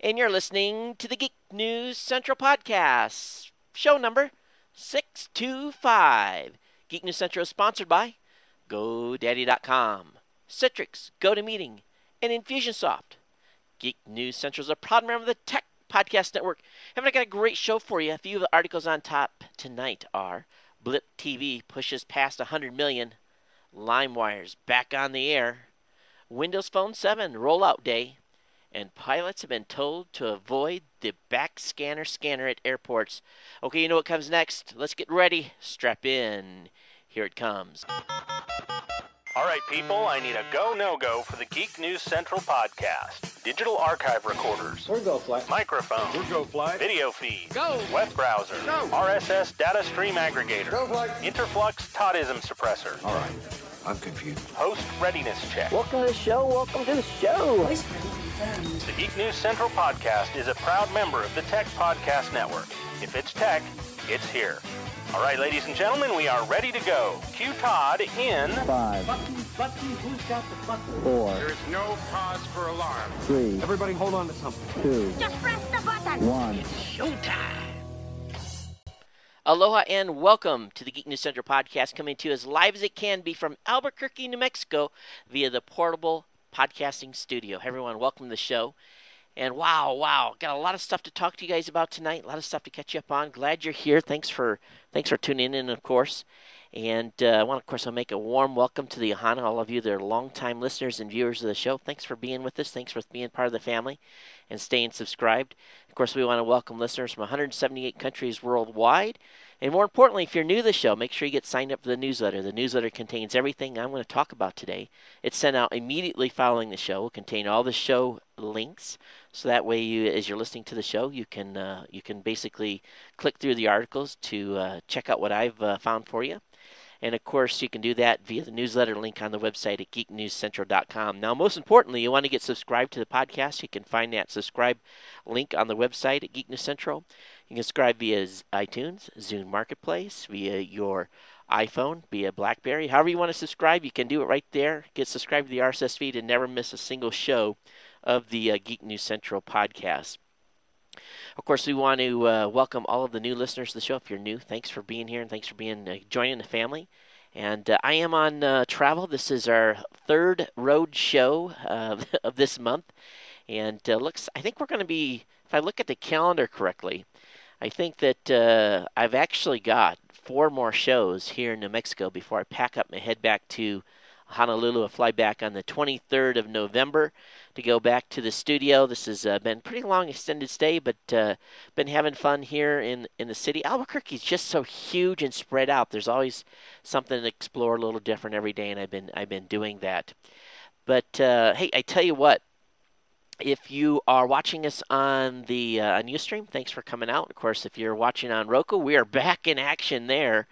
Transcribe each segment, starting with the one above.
and you're listening to the Geek News Central Podcast, show number 625. Geek News Central is sponsored by GoDaddy.com, Citrix, GoToMeeting, and Infusionsoft. Geek News Central is a proud member of the Tech Podcast Network. Haven't I got a great show for you? A few of the articles on top tonight are Blip TV pushes past 100 million, LimeWire's back on the air, Windows Phone 7 rollout day, and pilots have been told to avoid the back scanner at airports. Okay, you know what comes next? Let's get ready. Strap in. Here it comes. All right, people, I need a go, no-go for the Geek News Central podcast. Digital archive recorders. We're go fly. Microphone. We're go fly. Video feed. Go. Web browser. Go. RSS data stream aggregator. Go fly. Interflux Toddism suppressor. All right, I'm confused. Host readiness check. Welcome to the show. Welcome to the show. The Geek News Central podcast is a proud member of the Tech Podcast Network. If it's tech, it's here. All right, ladies and gentlemen, we are ready to go. Cue Todd in 5, Button, who's got the button? 4, There's no cause for alarm. 3, Everybody hold on to something. 2, Just press the button. 1. Aloha and welcome to the Geek News Central podcast, coming to you as live as it can be from Albuquerque, New Mexico, via the portable podcasting studio. Hey everyone, welcome to the show. And wow, got a lot of stuff to talk to you guys about tonight. A lot of stuff to catch you up on. Glad you're here. Thanks for tuning in, of course. And I want, of course, to make a warm welcome to the Ohana, all of you that are longtime listeners and viewers of the show. Thanks for being with us. Thanks for being part of the family and staying subscribed. Of course, we want to welcome listeners from 178 countries worldwide. And more importantly, if you're new to the show, make sure you get signed up for the newsletter. The newsletter contains everything I'm going to talk about today. It's sent out immediately following the show. It will contain all the show links, so that way, as you're listening to the show, you can basically click through the articles to check out what I've found for you. And, of course, you can do that via the newsletter link on the website at geeknewscentral.com. Now, most importantly, you want to get subscribed to the podcast. You can find that subscribe link on the website at Geek News Central. You can subscribe via iTunes, Zune Marketplace, via your iPhone, via BlackBerry. However you want to subscribe, you can do it right there. Get subscribed to the RSS feed and never miss a single show of the Geek News Central podcast. Of course, we want to welcome all of the new listeners to the show. If you're new, thanks for being here and thanks for being joining the family. And I am on travel. This is our third road show of this month. And I think we're going to be, if I look at the calendar correctly, I think that I've actually got 4 more shows here in New Mexico before I pack up and head back to Honolulu. I fly back on the 23rd of November to go back to the studio. This has been a pretty long extended stay, but been having fun here in the city. Albuquerque is just so huge and spread out. There's always something to explore a little different every day, and I've been doing that. But hey, I tell you what. If you are watching us on the on Ustream, thanks for coming out. Of course, if you're watching on Roku, we are back in action there.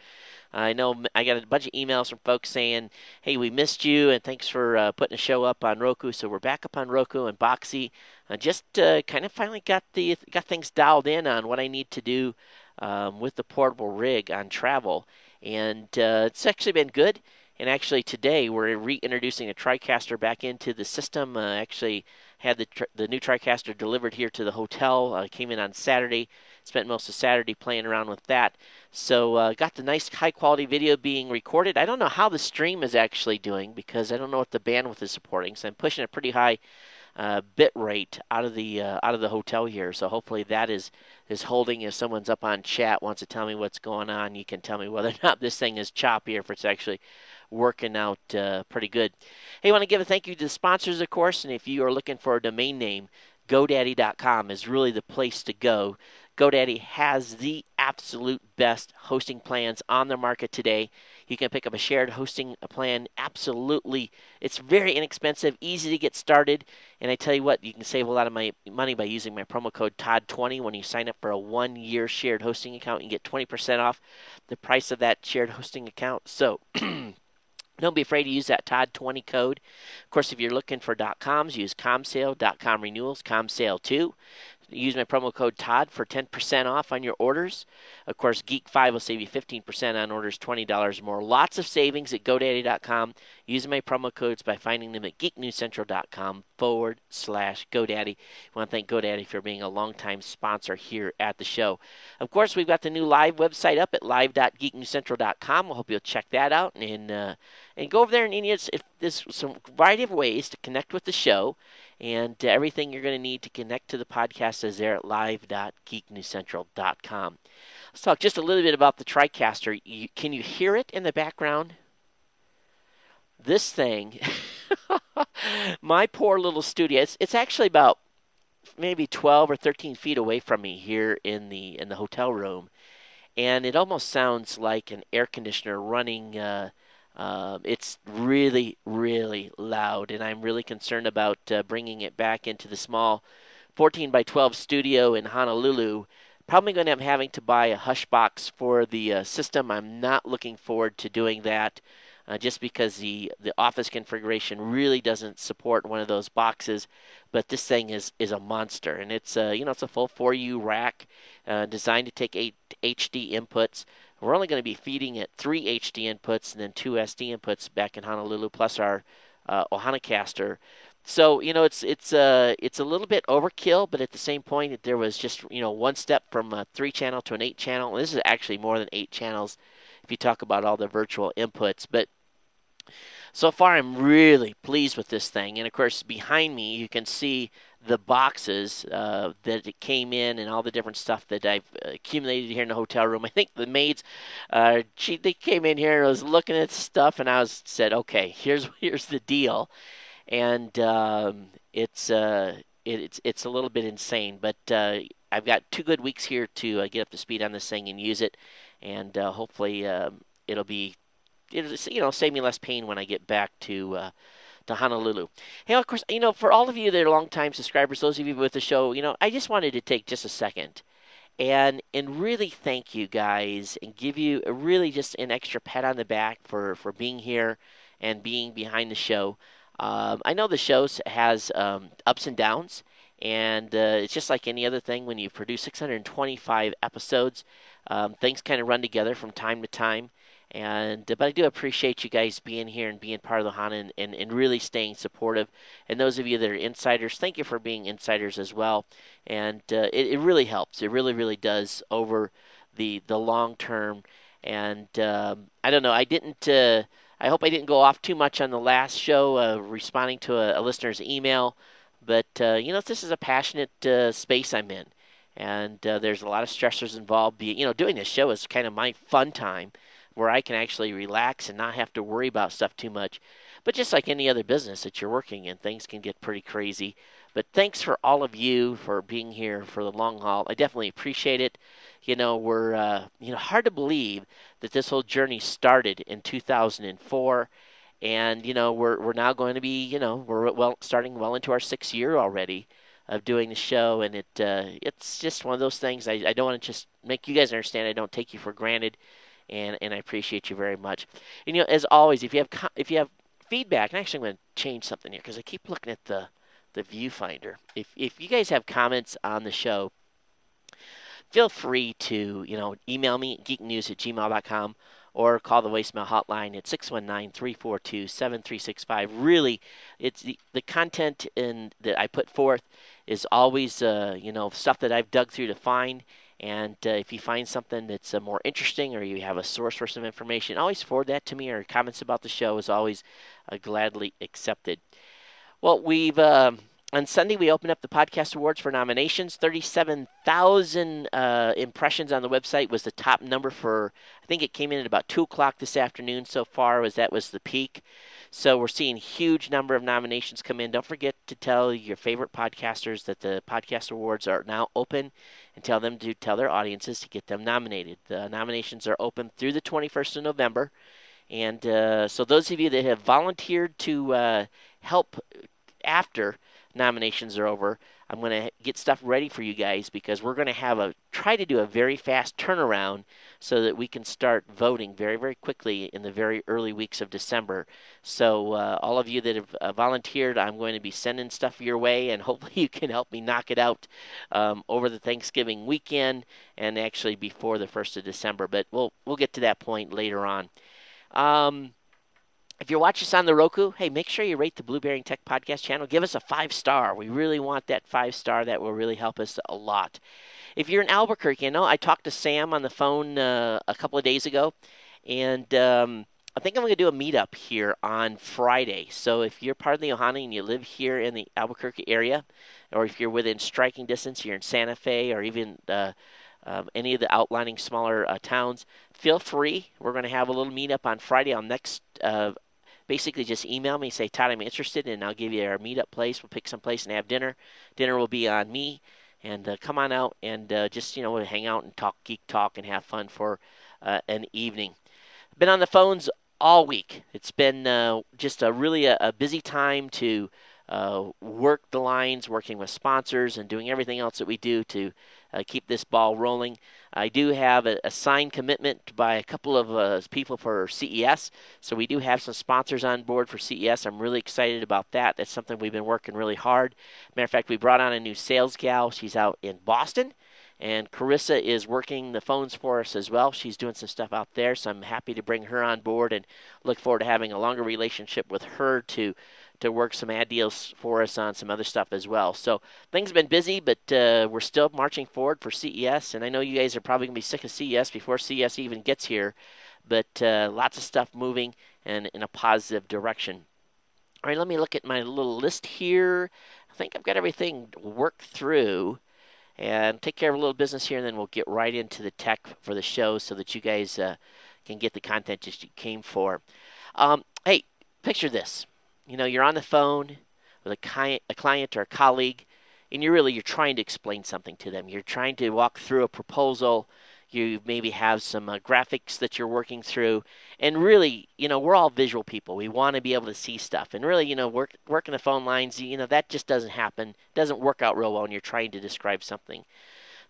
I know I got a bunch of emails from folks saying, hey, we missed you, and thanks for putting a show up on Roku. So we're back up on Roku and Boxy. Just kind of finally got things dialed in on what I need to do with the portable rig on travel. And it's actually been good. And actually today we're reintroducing a TriCaster back into the system. Actually had the new TriCaster delivered here to the hotel. Came in on Saturday. Spent most of Saturday playing around with that. So got the nice high-quality video being recorded. I don't know how the stream is actually doing because I don't know what the bandwidth is supporting. So I'm pushing a pretty high bit rate out of the hotel here. So hopefully that is holding. If someone's up on chat wants to tell me what's going on, you can tell me whether or not this thing is choppy or if it's actually working out pretty good. Hey, I want to give a thank you to the sponsors, of course. And if you are looking for a domain name, GoDaddy.com is really the place to go. GoDaddy has the absolute best hosting plans on the market today. You can pick up a shared hosting plan. Absolutely. It's very inexpensive, easy to get started. And I tell you what, you can save a lot of money by using my promo code TODD20 when you sign up for a 1-year shared hosting account. You get 20% off the price of that shared hosting account. So don't be afraid to use that TODD20 code. Of course, if you're looking for .coms, use ComSale, .com renewals, ComSale 2. use my promo code Todd for 10% off on your orders. Of course, Geek5 will save you 15% on orders $20 or more. Lots of savings at GoDaddy.com. Using my promo codes by finding them at GeekNewsCentral.com/GoDaddy. I want to thank GoDaddy for being a longtime sponsor here at the show. Of course, we've got the new live website up at live.geeknewscentral.com. I hope you'll check that out and go over there and if there's some variety of ways to connect with the show. And everything you're going to need to connect to the podcast is there at live.geeknewscentral.com. Let's talk just a little bit about the TriCaster. Can you hear it in the background? This thing, my poor little studio, it's actually about maybe 12 or 13 feet away from me here in the hotel room. And it almost sounds like an air conditioner running. It's really, really loud, and I'm really concerned about bringing it back into the small 14 by 12 studio in Honolulu. Probably going to have having to buy a hush box for the system. I'm not looking forward to doing that just because the office configuration really doesn't support one of those boxes. But this thing is a monster, and it's it's a full 4U rack designed to take 8 HD inputs. We're only going to be feeding it 3 HD inputs and then 2 SD inputs back in Honolulu, plus our Ohanacaster. So it's a little bit overkill, but at the same point, there was just one step from a 3-channel to an 8-channel. This is actually more than 8 channels if you talk about all the virtual inputs. But so far, I'm really pleased with this thing. And of course, behind me, you can see the boxes that it came in and all the different stuff that I've accumulated here in the hotel room. I think the maids, they came in here and was looking at stuff, and I said, okay, here's the deal. And it's a little bit insane, but I've got 2 good weeks here to get up to speed on this thing and use it, and hopefully it'll save me less pain when I get back to Honolulu. Hey, of course, for all of you that are longtime subscribers, those of you with the show, I just wanted to take just a second and really thank you guys and give you really just an extra pat on the back for being here and being behind the show. I know the show has ups and downs, and it's just like any other thing when you produce 625 episodes. Things kind of run together from time to time. But I do appreciate you guys being here and being part of the HANA and really staying supportive. And those of you that are insiders, thank you for being insiders as well. And it really helps. It really, really does over the long term. And I don't know. I hope I didn't go off too much on the last show responding to a listener's email. But, this is a passionate space I'm in. And there's a lot of stressors involved. Doing this show is kind of my fun time, where I can actually relax and not have to worry about stuff too much. But just like any other business that you're working in, things can get pretty crazy. But thanks for all of you for being here for the long haul. I definitely appreciate it. We're hard to believe that this whole journey started in 2004, and we're now going to be we're starting well into our 6th year already of doing the show, and it's just one of those things. I don't want to just make you guys understand. I don't take you for granted. And I appreciate you very much. And, as always, if you have feedback, and actually I'm going to change something here because I keep looking at the viewfinder. If you guys have comments on the show, feel free to email me at geeknews@gmail.com or call the voicemail hotline at 619-342-7365. Really, it's the content that I put forth is always stuff that I've dug through to find. And if you find something that's more interesting or you have a source for some information, always forward that to me, or comments about the show is always gladly accepted. Well, on Sunday, we opened up the Podcast Awards for nominations. 37,000 impressions on the website was the top number for, I think it came in at about 2 o'clock this afternoon so far, that was the peak. So we're seeing a huge number of nominations come in. Don't forget to tell your favorite podcasters that the Podcast Awards are now open, and tell them to tell their audiences to get them nominated. The nominations are open through the 21st of November. And so those of you that have volunteered to help after nominations are over, I'm going to get stuff ready for you guys because we're going to try to do a very fast turnaround so that we can start voting very, very quickly in the very early weeks of December. So all of you that have volunteered, I'm going to be sending stuff your way, and hopefully you can help me knock it out over the Thanksgiving weekend and actually before the 1st of December. But we'll get to that point later on. If you're watching us on the Roku, hey, make sure you rate the Blue Bearing Tech Podcast channel. Give us a 5-star. We really want that 5-star. That will really help us a lot. If you're in Albuquerque, I talked to Sam on the phone a couple of days ago, and I think I'm going to do a meetup here on Friday. So if you're part of the Ohana and you live here in the Albuquerque area, or if you're within striking distance, you're in Santa Fe or even any of the outlining smaller towns, feel free. We're going to have a little meetup on Friday. Basically just email me, say, Todd, I'm interested, and I'll give you our meetup place. We'll pick some place and have dinner. Dinner will be on me, and come on out and just, we'll hang out and talk geek talk and have fun for an evening. Been on the phones all week. It's been just a busy time to work the lines, working with sponsors, and doing everything else that we do to keep this ball rolling. I do have a signed commitment by a couple of people for CES, so we do have some sponsors on board for CES. I'm really excited about that. That's something we've been working really hard. Matter of fact, we brought on a new sales gal. She's out in Boston, and Carissa is working the phones for us as well. She's doing some stuff out there, so I'm happy to bring her on board and look forward to having a longer relationship with her to work some ad deals for us on some other stuff as well. So things have been busy, but we're still marching forward for CES, and I know you guys are probably going to be sick of CES before CES even gets here, but lots of stuff moving and in a positive direction. All right, let me look at my little list here. I think I've got everything worked through, and take care of a little business here, and then we'll get right into the tech for the show so that you guys can get the content that you came for. Hey, picture this. You're on the phone with a client or a colleague, and you're trying to explain something to them. You're trying to walk through a proposal. You maybe have some graphics that you're working through. And really, we're all visual people. We want to be able to see stuff. And really, working the phone lines, that just doesn't happen. It doesn't work out real well when you're trying to describe something.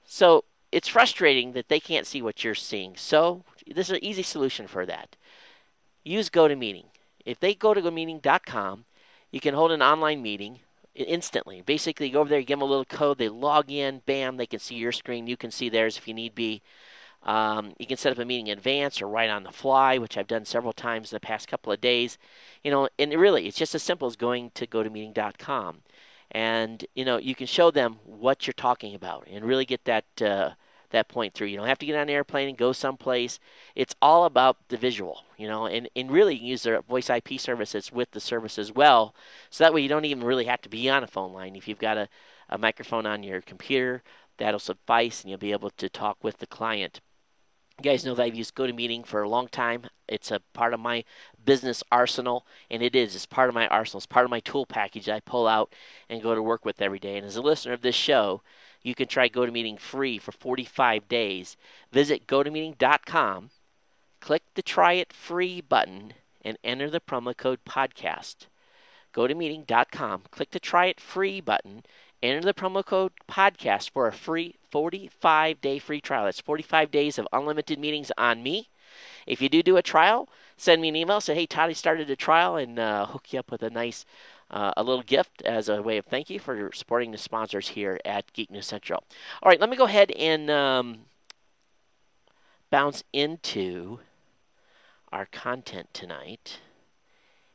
So it's frustrating that they can't see what you're seeing. So this is an easy solution for that. Use GoToMeeting. If they go to GoToMeeting.com, you can hold an online meeting instantly. Basically, you go over there, you give them a little code, they log in, bam, they can see your screen, you can see theirs if you need be. You can set up a meeting in advance or right on the fly, which I've done several times in the past couple of days. And really, it's just as simple as going to GoToMeeting.com. And, you can show them what you're talking about and really get that point through. You don't have to get on an airplane and go someplace. It's all about the visual, and really you can use their voice IP services with the service as well. So that way you don't even really have to be on a phone line. If you've got a microphone on your computer, that'll suffice, and you'll be able to talk with the client. You guys know that I've used GoToMeeting for a long time. It's a part of my business arsenal, and it's part of my arsenal. It's part of my tool package that I pull out and go to work with every day. And as a listener of this show, you can try GoToMeeting free for 45 days. Visit GoToMeeting.com, click the Try It Free button, and enter the promo code podcast. GoToMeeting.com, click the Try It Free button, enter the promo code podcast for a free 45-day free trial. That's 45 days of unlimited meetings on me. If you do a trial, send me an email. Say, hey, Todd, I started a trial, and hook you up with a nice a little gift as a way of thank you for supporting the sponsors here at Geek News Central. All right, let me go ahead and bounce into our content tonight.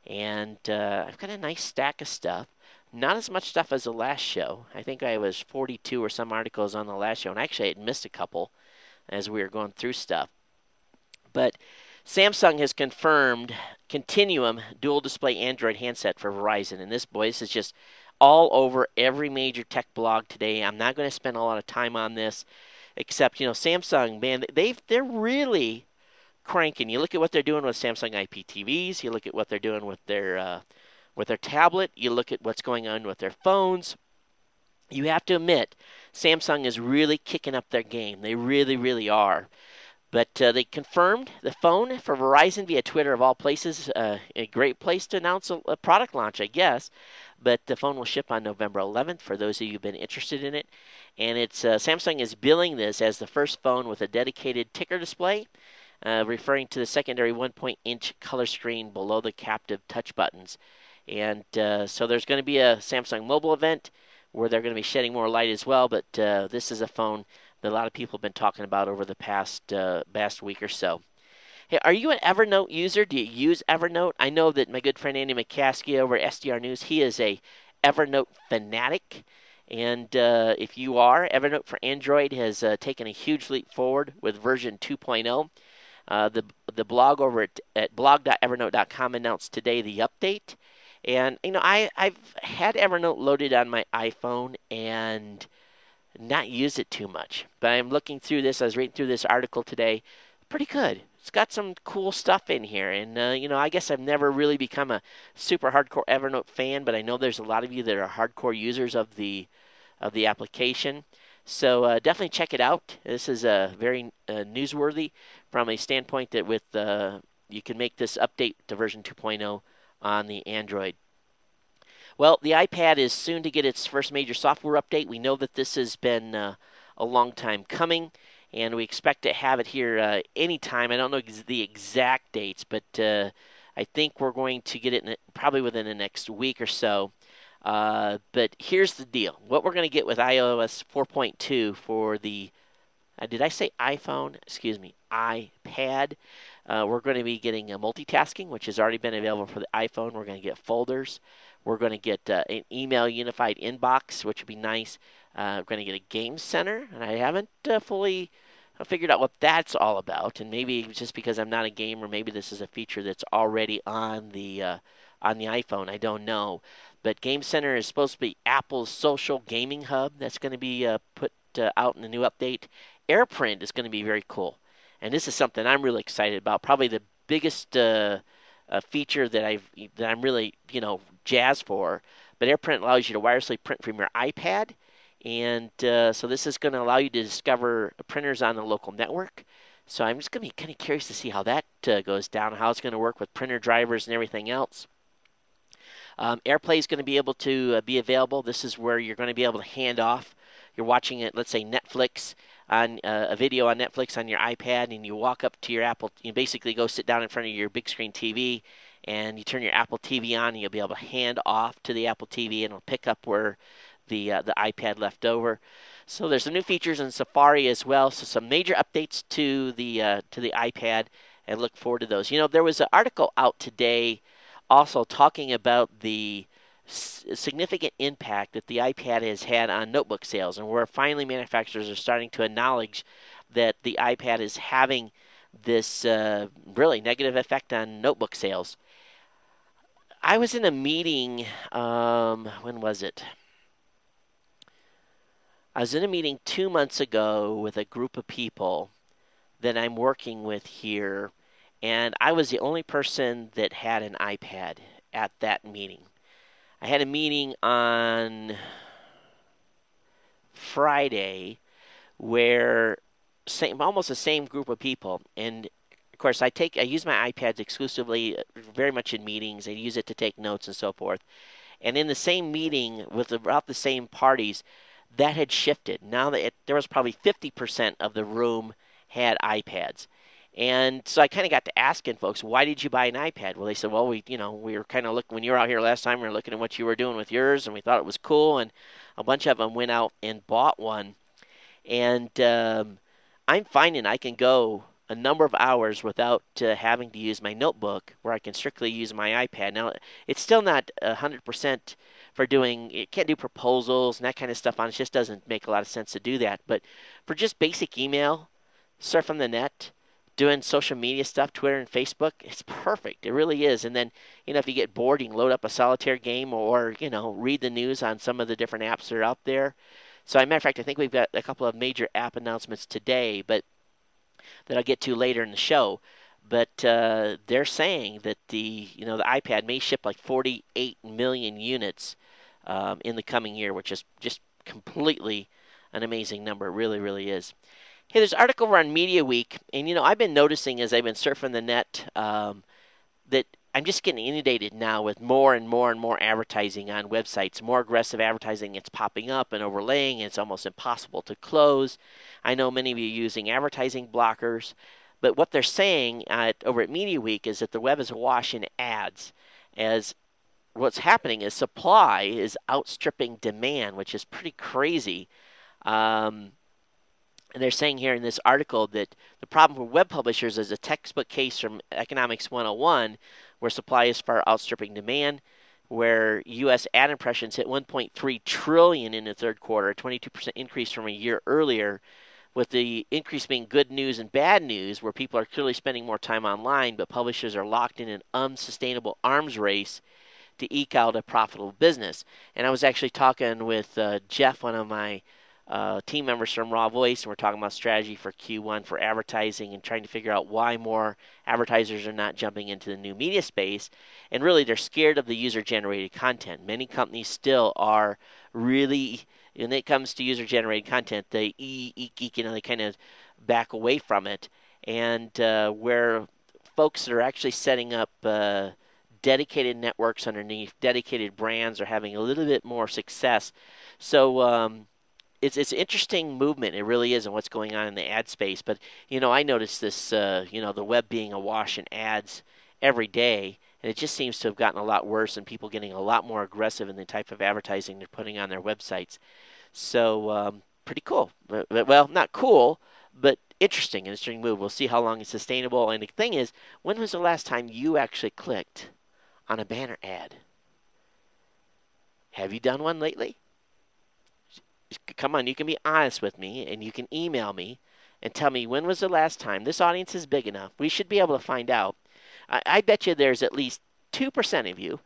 And I've got a nice stack of stuff. Not as much stuff as the last show. I think I was 42 or some articles on the last show, and actually I had missed a couple as we were going through stuff. But Samsung has confirmed Continuum dual display Android handset for Verizon. And this is just all over every major tech blog today. I'm not going to spend a lot of time on this, except, Samsung, man, they're really cranking. You look at what they're doing with Samsung IPTVs. You look at what they're doing with their tablet. You look at what's going on with their phones. You have to admit, Samsung is really kicking up their game. They really, really are. But they confirmed the phone for Verizon via Twitter, of all places. A great place to announce a product launch, I guess. But the phone will ship on November 11th for those of you who've been interested in it. And it's Samsung is billing this as the first phone with a dedicated ticker display, referring to the secondary 1-inch color screen below the captive touch buttons. And so there's going to be a Samsung mobile event where they're going to be shedding more light as well. But this is a phone that a lot of people have been talking about over the past week or so. Hey, are you an Evernote user? Do you use Evernote? I know that my good friend Andy McCaskey over at SDR News, he is a Evernote fanatic. And if you are, Evernote for Android has taken a huge leap forward with version 2.0. The blog over at blog.evernote.com announced today the update. And, I've had Evernote loaded on my iPhone and not used it too much. But I'm looking through this. I was reading through this article today. Pretty good. It's got some cool stuff in here. And, I guess I've never really become a super hardcore Evernote fan, but I know there's a lot of you that are hardcore users of the application. So definitely check it out. This is very newsworthy from a standpoint that with you can make this update to version 2.0 on the Android. Well, the iPad is soon to get its first major software update. We know that this has been a long time coming, and we expect to have it here anytime. I don't know the exact dates, but I think we're going to get it probably within the next week or so. But here's the deal. What we're going to get with iOS 4.2 for the, did I say iPhone? Excuse me, iPad. We're going to be getting a multitasking, which has already been available for the iPhone. We're going to get folders. We're going to get an email unified inbox, which would be nice. We're going to get a game center, and I haven't fully figured out what that's all about. And maybe just because I'm not a gamer, maybe this is a feature that's already on the iPhone. I don't know. But Game Center is supposed to be Apple's social gaming hub. That's going to be put out in the new update. AirPrint is going to be very cool. And this is something I'm really excited about. Probably the biggest feature that I'm really jazzed for. But AirPrint allows you to wirelessly print from your iPad, and so this is going to allow you to discover printers on the local network. So I'm just going to be kind of curious to see how that goes down, how it's going to work with printer drivers and everything else. AirPlay is going to be able to be available. This is where you're going to be able to hand off. You're watching it, let's say Netflix, on a video on Netflix on your iPad, and you walk up to your Apple. You basically go sit down in front of your big screen TV, and you turn your Apple TV on, and you'll be able to hand off to the Apple TV, and it'll pick up where the iPad left over. So there's some new features in Safari as well. So some major updates to the iPad, and look forward to those. There was an article out today also talking about the significant impact that the iPad has had on notebook sales, and where finally manufacturers are starting to acknowledge that the iPad is having this really negative effect on notebook sales. I was in a meeting, when was it? I was in a meeting 2 months ago with a group of people that I'm working with here, and I was the only person that had an iPad at that meeting. I had a meeting on Friday where almost the same group of people, and of course I use my iPads exclusively, very much in meetings. I use it to take notes and so forth. And in the same meeting with about the same parties, that had shifted. Now that there was probably 50% of the room had iPads. And so I kind of got to asking folks, why did you buy an iPad? Well, they said, well, we were kind of looking, when you were out here last time, we were looking at what you were doing with yours, and we thought it was cool, and a bunch of them went out and bought one. And I'm finding I can go a number of hours without having to use my notebook, where I can strictly use my iPad. Now, it's still not 100% for doing, it can't do proposals and that kind of stuff on it. It just doesn't make a lot of sense to do that. But for just basic email, surfing the net, doing social media stuff, Twitter and Facebook, it's perfect. It really is. And then, if you get bored, you can load up a solitaire game or, read the news on some of the different apps that are out there. So, as a matter of fact, I think we've got a couple of major app announcements today, but that I'll get to later in the show. But they're saying that the iPad may ship like 48 million units in the coming year, which is just completely an amazing number. It really, really is. Hey, there's an article over on Media Week, and I've been noticing as I've been surfing the net that I'm just getting inundated now with more and more and more advertising on websites, more aggressive advertising that's popping up and overlaying, and it's almost impossible to close. I know many of you are using advertising blockers, but what they're saying over at Media Week is that the web is awash in ads, as what's happening is supply is outstripping demand, which is pretty crazy. And they're saying here in this article that the problem for web publishers is a textbook case from Economics 101, where supply is far outstripping demand, where U.S. ad impressions hit 1.3 trillion in the third quarter, a 22% increase from a year earlier, with the increase being good news and bad news, where people are clearly spending more time online, but publishers are locked in an unsustainable arms race to eke out a profitable business. And I was actually talking with Jeff, one of my team members from Raw Voice, and we're talking about strategy for Q1 for advertising and trying to figure out why more advertisers are not jumping into the new media space. And really, they're scared of the user-generated content. Many companies still are really, when it comes to user-generated content, they they kind of back away from it. And where folks that are actually setting up dedicated networks underneath dedicated brands are having a little bit more success. So it's an interesting movement. It really is, and what's going on in the ad space. But I noticed this. The web being awash in ads every day, and it just seems to have gotten a lot worse, and people getting a lot more aggressive in the type of advertising they're putting on their websites. So pretty cool. Well, not cool, but interesting move. We'll see how long it's sustainable. And the thing is, when was the last time you actually clicked on a banner ad? Have you done one lately? Come on, you can be honest with me, and you can email me and tell me when was the last time. This audience is big enough. We should be able to find out. I bet you there's at least 2% of you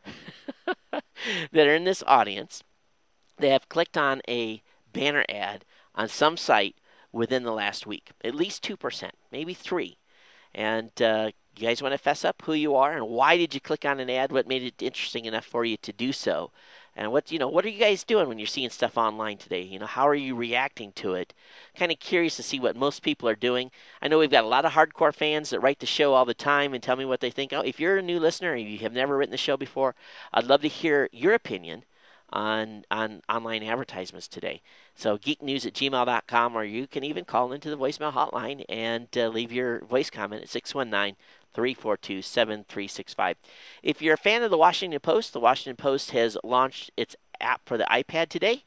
that are in this audience that have clicked on a banner ad on some site within the last week. At least 2%, maybe 3%. And you guys want to fess up who you are and why did you click on an ad? What made it interesting enough for you to do so? And what are you guys doing when you're seeing stuff online today? How are you reacting to it? Kind of curious to see what most people are doing. I know we've got a lot of hardcore fans that write the show all the time and tell me what they think. Oh, if you're a new listener and you have never written the show before, I'd love to hear your opinion on online advertisements today. So geeknews@gmail.com, or you can even call into the voicemail hotline and leave your voice comment at 619-342-7365. If you're a fan of the Washington Post has launched its app for the iPad today,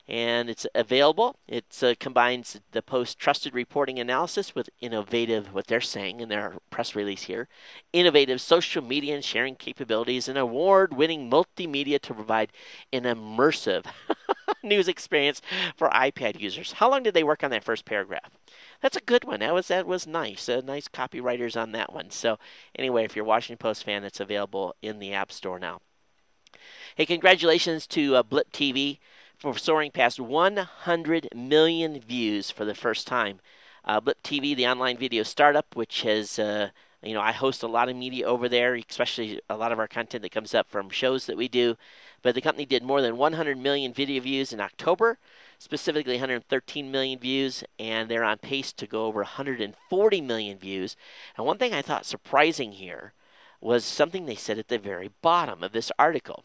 and it's available. It combines the Post trusted reporting analysis with innovative, what they're saying in their press release here, innovative social media and sharing capabilities, and award-winning multimedia to provide an immersive news experience for iPad users. How long did they work on that first paragraph? That's a good one. That was nice. Nice copywriters on that one. So anyway, if you're a Washington Post fan, it's available in the App Store now. Hey, congratulations to Blip TV for soaring past 100 million views for the first time. Blip TV, the online video startup, which has, I host a lot of media over there, especially a lot of our content that comes up from shows that we do. But the company did more than 100 million video views in October, specifically 113 million views, and they're on pace to go over 140 million views. And one thing I thought surprising here was something they said at the very bottom of this article.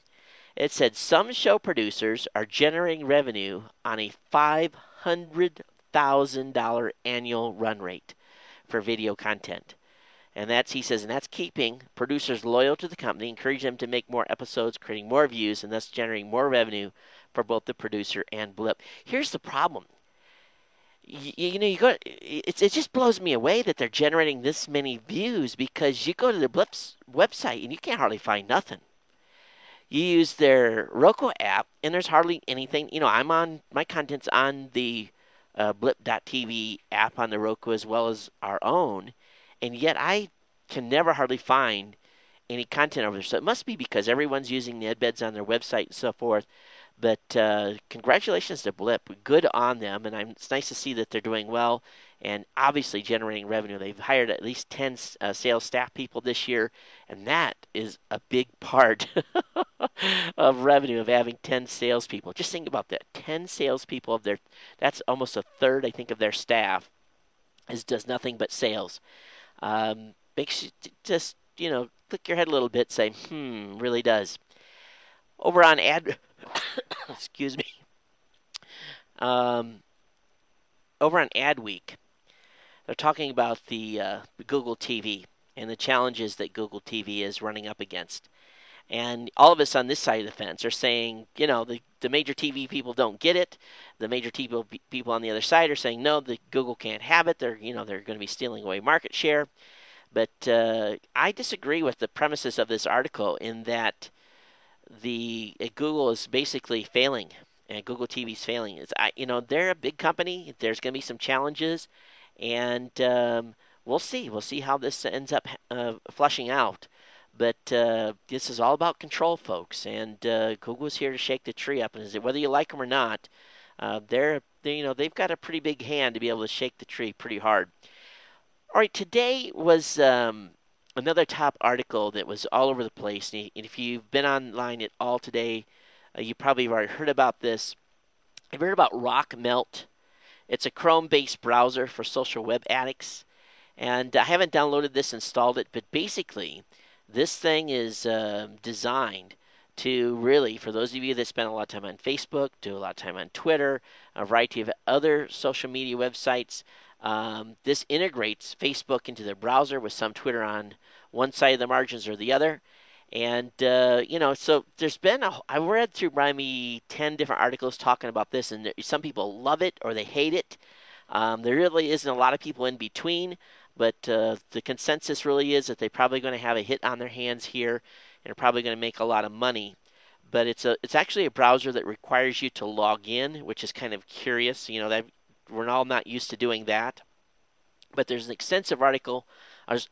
It said some show producers are generating revenue on a $500,000 annual run rate for video content. And that's keeping producers loyal to the company, encourage them to make more episodes, creating more views, and thus generating more revenue for both the producer and Blip. Here's the problem. It just blows me away that they're generating this many views, because you go to the Blip's website and you can't hardly find nothing. You use their Roku app, and there's hardly anything. My content's on the Blip.tv app on the Roku as well as our own, and yet I can never hardly find any content over there. So it must be because everyone's using the embeds on their website and so forth. But congratulations to Blip. Good on them, and it's nice to see that they're doing well and obviously generating revenue. They've hired at least 10 sales staff people this year, and that is a big part of revenue, of having 10 salespeople. Just think about that. 10 salespeople that's almost a third, I think, of their staff It does nothing but sales. Makes you just, click your head a little bit, say, really does. Over on excuse me, um, over on Adweek, they're talking about the Google TV and the challenges that Google TV is running up against. And all of us on this side of the fence are saying, the major TV people don't get it. The major TV people on the other side are saying, no, the Google can't have it. They're going to be stealing away market share. But I disagree with the premises of this article in that Google is basically failing, and Google TV is failing. They're a big company. There's going to be some challenges, and we'll see. We'll see how this ends up flushing out. But this is all about control, folks, and Google's here to shake the tree up. And whether you like them or not, they've got a pretty big hand to be able to shake the tree pretty hard. All right, today was another top article that was all over the place. And if you've been online at all today, you probably have already heard about this. I've heard about Rock Melt. It's a Chrome-based browser for social web addicts. And I haven't downloaded this, installed it, but basically this thing is designed to really, for those of you that spend a lot of time on Facebook, do a lot of time on Twitter, a variety of other social media websites, this integrates Facebook into their browser with some Twitter on one side of the margins or the other. And, so there's been I read through maybe 10 different articles talking about this, and some people love it or they hate it. There really isn't a lot of people in between, but the consensus really is that they're probably going to have a hit on their hands here and are probably going to make a lot of money. But it's actually a browser that requires you to log in, which is kind of curious. That we're all not used to doing that. But there's an extensive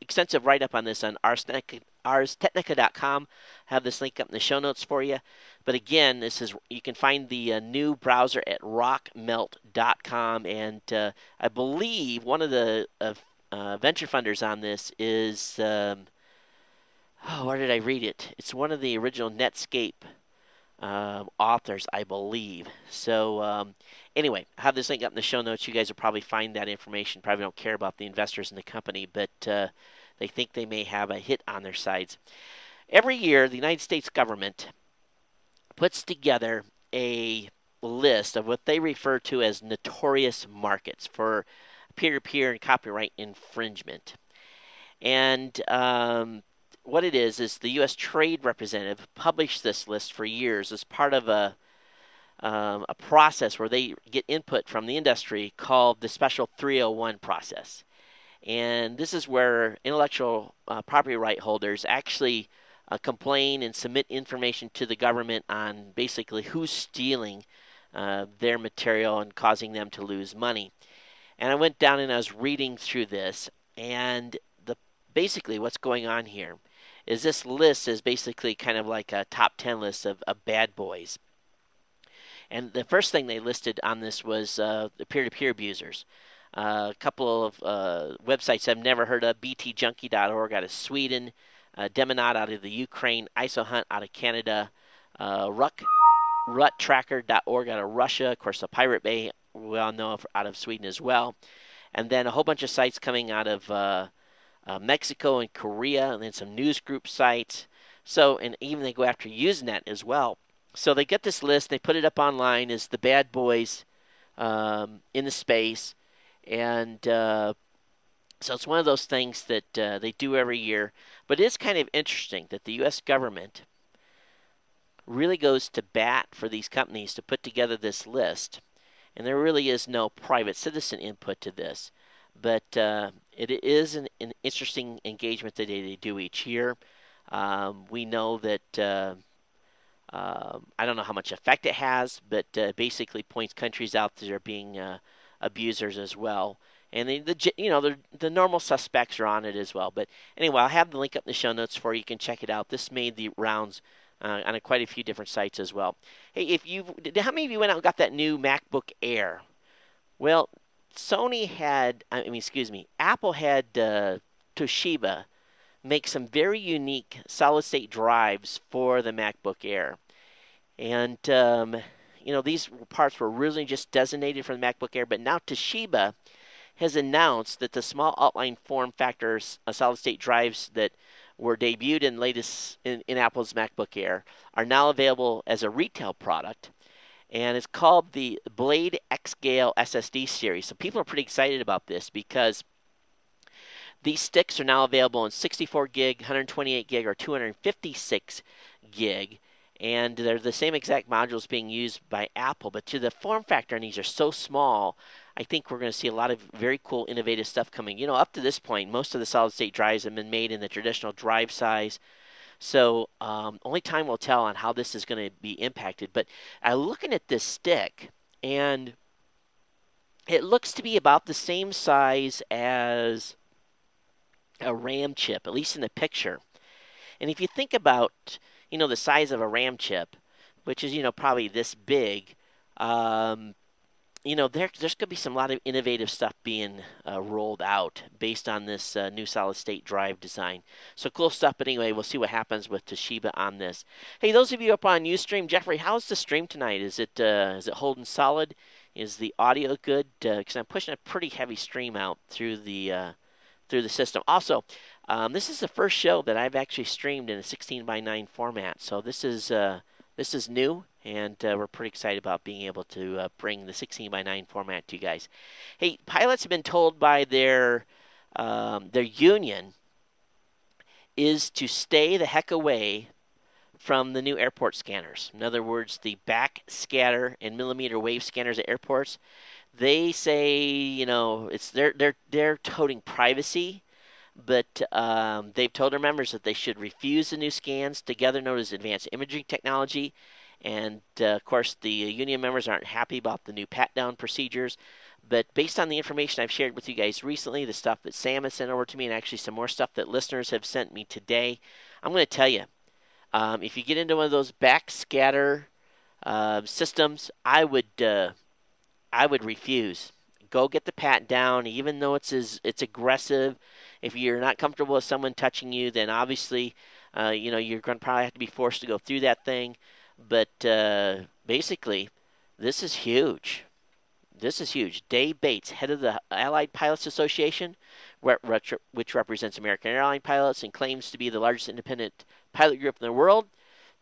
extensive write-up on this on arstechnica.com. I have this link up in the show notes for you. But again, you can find the new browser at rockmelt.com. And I believe one of the venture funders on this is, where did I read it? It's one of the original Netscape authors, I believe. So anyway, I have this link up in the show notes. You guys will probably find that information. Probably don't care about the investors in the company, but they think they may have a hit on their sides. Every year, the United States government puts together a list of what they refer to as notorious markets for peer-to-peer and copyright infringement. And what it is the U.S. Trade Representative published this list for years as part of a process where they get input from the industry called the Special 301 process. And this is where intellectual property right holders actually complain and submit information to the government on basically who's stealing their material and causing them to lose money. And I went down and I was reading through this, and basically what's going on here is this list is basically kind of like a top 10 list of bad boys. And the first thing they listed on this was the peer-to-peer abusers. A couple of websites I've never heard of: btjunkie.org out of Sweden, Demonot out of the Ukraine, ISOHunt out of Canada, ruttracker.org out of Russia, of course the Pirate Bay, we all know, out of Sweden as well. And then a whole bunch of sites coming out of Mexico and Korea, and then some news group sites. So, and even they go after Usenet as well. So they get this list, they put it up online as the bad boys in the space. And so it's one of those things that they do every year. But it is kind of interesting that the U.S. government really goes to bat for these companies to put together this list. And there really is no private citizen input to this. But it is an interesting engagement that they do each year. We know that I don't know how much effect it has, but basically points countries out that are being abusers as well. And the normal suspects are on it as well. But anyway, I'll have the link up in the show notes for you. You can check it out. This made the rounds on quite a few different sites as well. Hey, how many of you went out and got that new MacBook Air? Well, Apple had Toshiba make some very unique solid-state drives for the MacBook Air. And, these parts were originally just designated for the MacBook Air, but now Toshiba has announced that the small outline form factor solid-state drives that were debuted in Apple's MacBook Air are now available as a retail product, and it's called the Blade X-Scale SSD series. So people are pretty excited about this because these sticks are now available in 64 gig, 128 gig, or 256 gig. And they're the same exact modules being used by Apple, but to the form factor on these are so small, I think we're going to see a lot of very cool, innovative stuff coming. You know, up to this point, most of the solid-state drives have been made in the traditional drive size, so only time will tell on how this is going to be impacted. But looking at this stick, and it looks to be about the same size as a RAM chip, at least in the picture. And if you think about, you know, the size of a RAM chip, which is, you know, probably this big, you know, there's going to be a lot of innovative stuff being rolled out based on this new solid-state drive design. So cool stuff, but anyway, we'll see what happens with Toshiba on this. Hey, those of you up on Ustream, Jeffrey, how's the stream tonight? Is it holding solid? Is the audio good? Because I'm pushing a pretty heavy stream out through the system. Also, this is the first show that I've actually streamed in a 16:9 format, so this is new, and we're pretty excited about being able to bring the 16:9 format to you guys. Hey, pilots have been told by their union is to stay the heck away from the new airport scanners. In other words, the back scatter and millimeter wave scanners at airports. They say, you know, it's they're toting privacy, but they've told their members that they should refuse the new scans, together known as advanced imaging technology. And of course, the union members aren't happy about the new pat-down procedures. But based on the information I've shared with you guys recently, the stuff that Sam has sent over to me, and actually some more stuff that listeners have sent me today, I'm going to tell you, if you get into one of those backscatter systems, I would refuse. Go get the pat down, even though it's aggressive. If you're not comfortable with someone touching you, then obviously, you know, you're going to probably have to be forced to go through that thing. But basically, this is huge. This is huge. Dave Bates, head of the Allied Pilots Association, which represents American airline pilots and claims to be the largest independent pilot group in the world,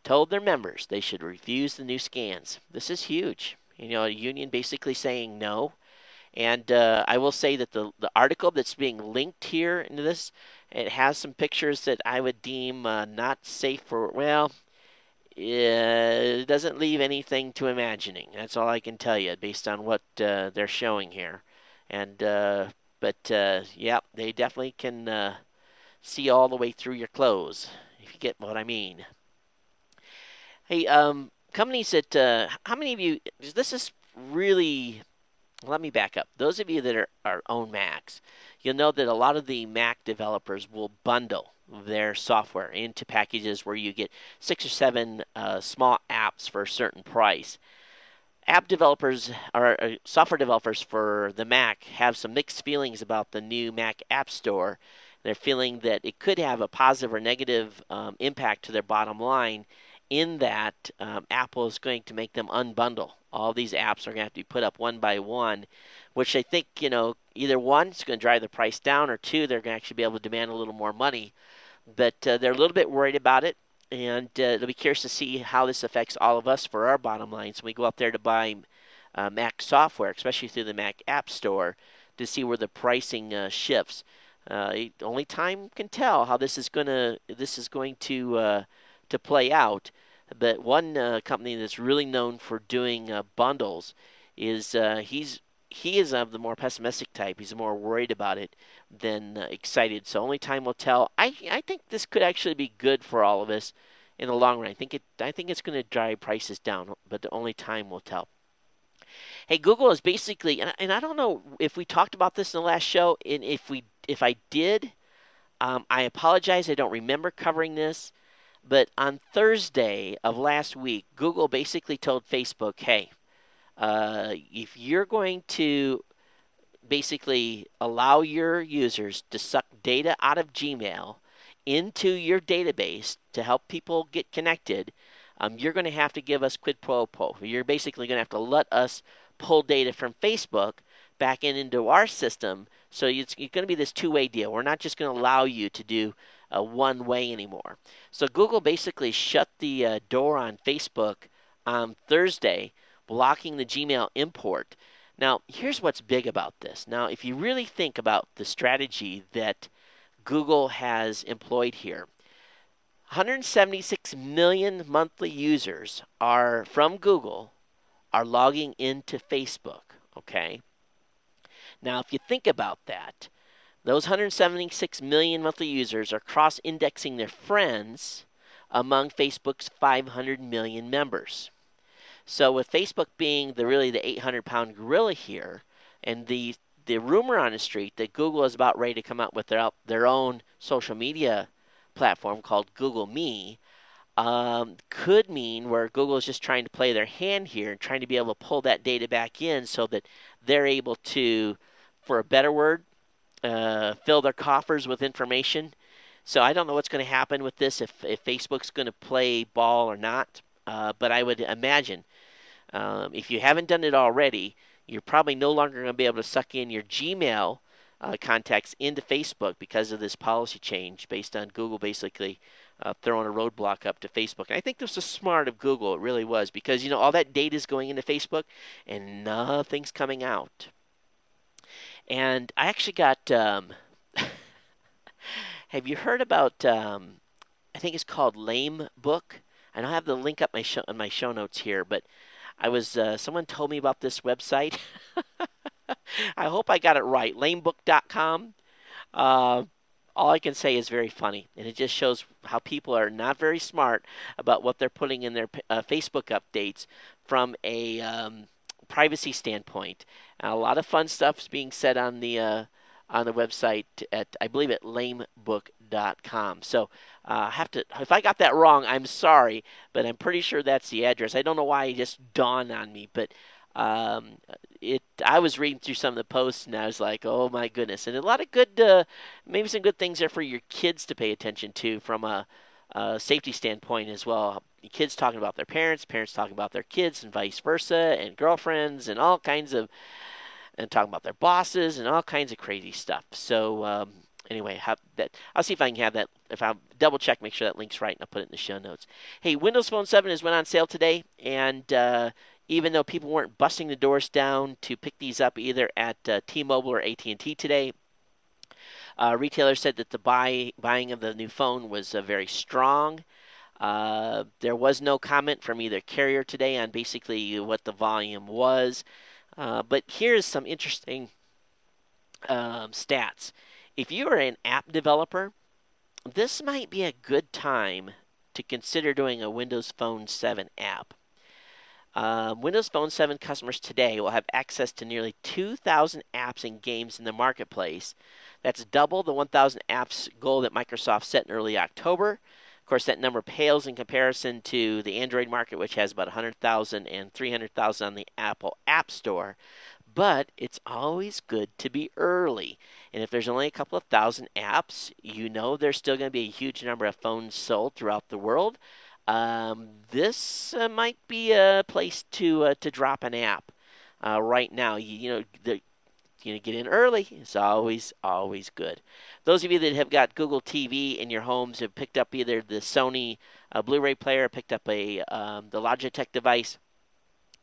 told their members they should refuse the new scans. This is huge. You know, a union basically saying no. And I will say that the article that's being linked here into this, it has some pictures that I would deem not safe for, well, it doesn't leave anything to imagining. That's all I can tell you based on what they're showing here. And yeah, they definitely can see all the way through your clothes, if you get what I mean. Hey, companies that, how many of you, this is really, let me back up. Those of you that are own Macs, you'll know that a lot of the Mac developers will bundle their software into packages where you get 6 or 7 small apps for a certain price. App developers, or software developers for the Mac, have some mixed feelings about the new Mac App Store. They're feeling that it could have a positive or negative impact to their bottom line, in that Apple is going to make them unbundle. All these apps are going to have to be put up one by one, which I think, you know, either one, it's going to drive the price down, or two, they're going to actually be able to demand a little more money. But they're a little bit worried about it, and they'll be curious to see how this affects all of us for our bottom lines when we go up there to buy Mac software, especially through the Mac App Store, to see where the pricing shifts. Only time can tell how this is going to play out. But one company that's really known for doing bundles is he is of the more pessimistic type. He's more worried about it than excited. So only time will tell. I think this could actually be good for all of us in the long run. I think it's going to drive prices down, but only time will tell. Hey, Google is basically, and I don't know if we talked about this in the last show, and if I did, I apologize. I don't remember covering this. But on Thursday of last week, Google basically told Facebook, hey, if you're going to basically allow your users to suck data out of Gmail into your database to help people get connected, you're going to have to give us quid pro quo. You're basically going to have to let us pull data from Facebook back into our system. So it's going to be this two-way deal. We're not just going to allow you to do one way anymore. So Google basically shut the door on Facebook on Thursday, blocking the Gmail import. Now, here's what's big about this. Now, if you really think about the strategy that Google has employed here, 176 million monthly users are from Google are logging into Facebook, okay? Now, if you think about that, those 176 million monthly users are cross-indexing their friends among Facebook's 500 million members. So with Facebook being the 800-pound gorilla here, and the rumor on the street that Google is about ready to come out with their own social media platform called Google Me, could mean where Google is just trying to play their hand here and trying to be able to pull that data back in so that they're able to, for a better word, fill their coffers with information. So I don't know what's going to happen with this, if Facebook's going to play ball or not. But I would imagine if you haven't done it already, you're probably no longer going to be able to suck in your Gmail contacts into Facebook because of this policy change based on Google basically throwing a roadblock up to Facebook. And I think this was smart of Google. It really was, because all that data is going into Facebook and nothing's coming out. And I actually got have you heard about I think it's called Lame Book? I don't have the link up on my show notes here, but I was someone told me about this website. I hope I got it right. Lamebook.com. All I can say is very funny, and it just shows how people are not very smart about what they're putting in their Facebook updates from a privacy standpoint. A lot of fun stuff is being said on the website I believe at lamebook.com. So if I got that wrong, I'm sorry, but I'm pretty sure that's the address. I don't know why it just dawned on me, but I was reading through some of the posts and I was like, oh my goodness, and a lot of good, maybe some good things there for your kids to pay attention to from a safety standpoint as well. Kids talking about their parents, parents talking about their kids, and vice versa, and girlfriends, and all kinds of, and talking about their bosses, and all kinds of crazy stuff. So anyway, I'll see if I can have that. If I double check, make sure that link's right, and I'll put it in the show notes. Hey, Windows Phone 7 has went on sale today, and even though people weren't busting the doors down to pick these up either at T-Mobile or AT&T today, retailers said that the buying of the new phone was very strong. There was no comment from either carrier today on basically what the volume was. But here's some interesting stats. If you are an app developer, this might be a good time to consider doing a Windows Phone 7 app. Windows Phone 7 customers today will have access to nearly 2,000 apps and games in the marketplace. That's double the 1,000 apps goal that Microsoft set in early October. Of course, that number pales in comparison to the Android market, which has about 100,000 and 300,000 on the Apple App Store. But it's always good to be early. And if there's only a couple of thousand apps, there's still going to be a huge number of phones sold throughout the world. This might be a place to drop an app right now. Get in early. It's always good. Those of you that have got Google TV in your homes have picked up either the Sony Blu-ray player, picked up the Logitech device.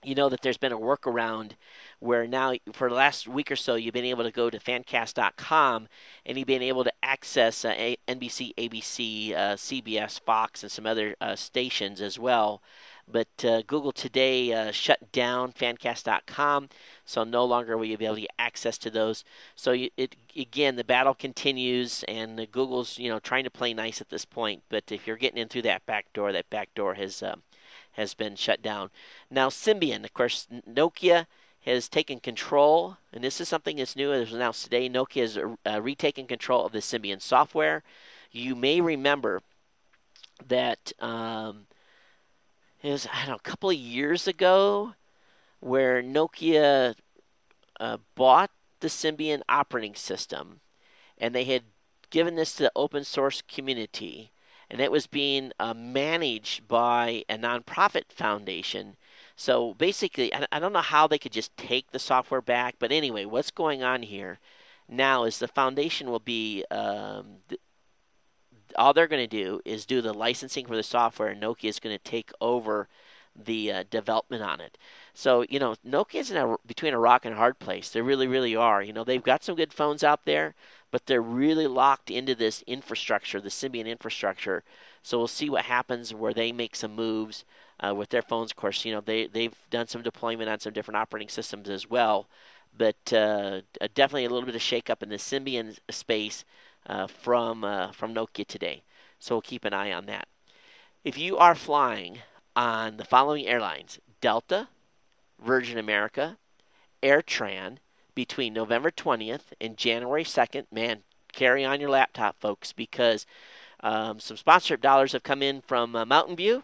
You know that there's been a workaround where now for the last week or so you've been able to go to fancast.com and you've been able to access NBC, ABC, CBS, Fox, and some other stations as well. But Google today shut down fancast.com, so no longer will you be able to get access to those. So again, the battle continues, and Google's trying to play nice at this point. But if you're getting in through that back door has been shut down. Now Symbian, of course, Nokia has taken control, and this is something that's new. It was announced today. Nokia has retaken control of the Symbian software. You may remember that it was a couple of years ago where Nokia bought the Symbian operating system, and they had given this to the open source community, and it was being managed by a nonprofit foundation So basically, I don't know how they could just take the software back, but anyway, what's going on here now is the foundation will be all they're going to do is do the licensing for the software, and Nokia is going to take over the development on it. So, Nokia's between a rock and a hard place. They really, really are. They've got some good phones out there, but they're really locked into this infrastructure, the Symbian infrastructure. So we'll see what happens where they make some moves with their phones. Of course, they've done some deployment on some different operating systems as well, but definitely a little bit of shakeup in the Symbian space from Nokia today. So we'll keep an eye on that. If you are flying on the following airlines: Delta, Virgin America, AirTran, between November 20th and January 2nd, man, carry on your laptop, folks, because some sponsorship dollars have come in from Mountain View.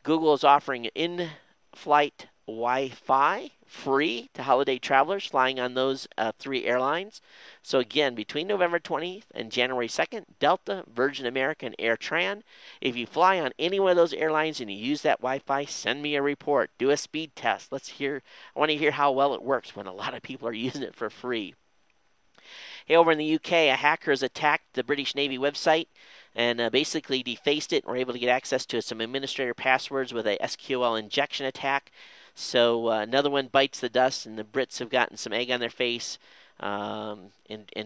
Google is offering in-flight Wi-Fi free to holiday travelers flying on those 3 airlines. So again, between November 20th and January 2nd, Delta, Virgin America, and AirTran. If you fly on any one of those airlines and you use that Wi-Fi, send me a report. Do a speed test. I want to hear how well it works when a lot of people are using it for free. Hey, over in the UK, a hacker has attacked the British Navy website and basically defaced it. We're able to get access to some administrator passwords with a SQL injection attack. So another one bites the dust, and the Brits have gotten some egg on their face and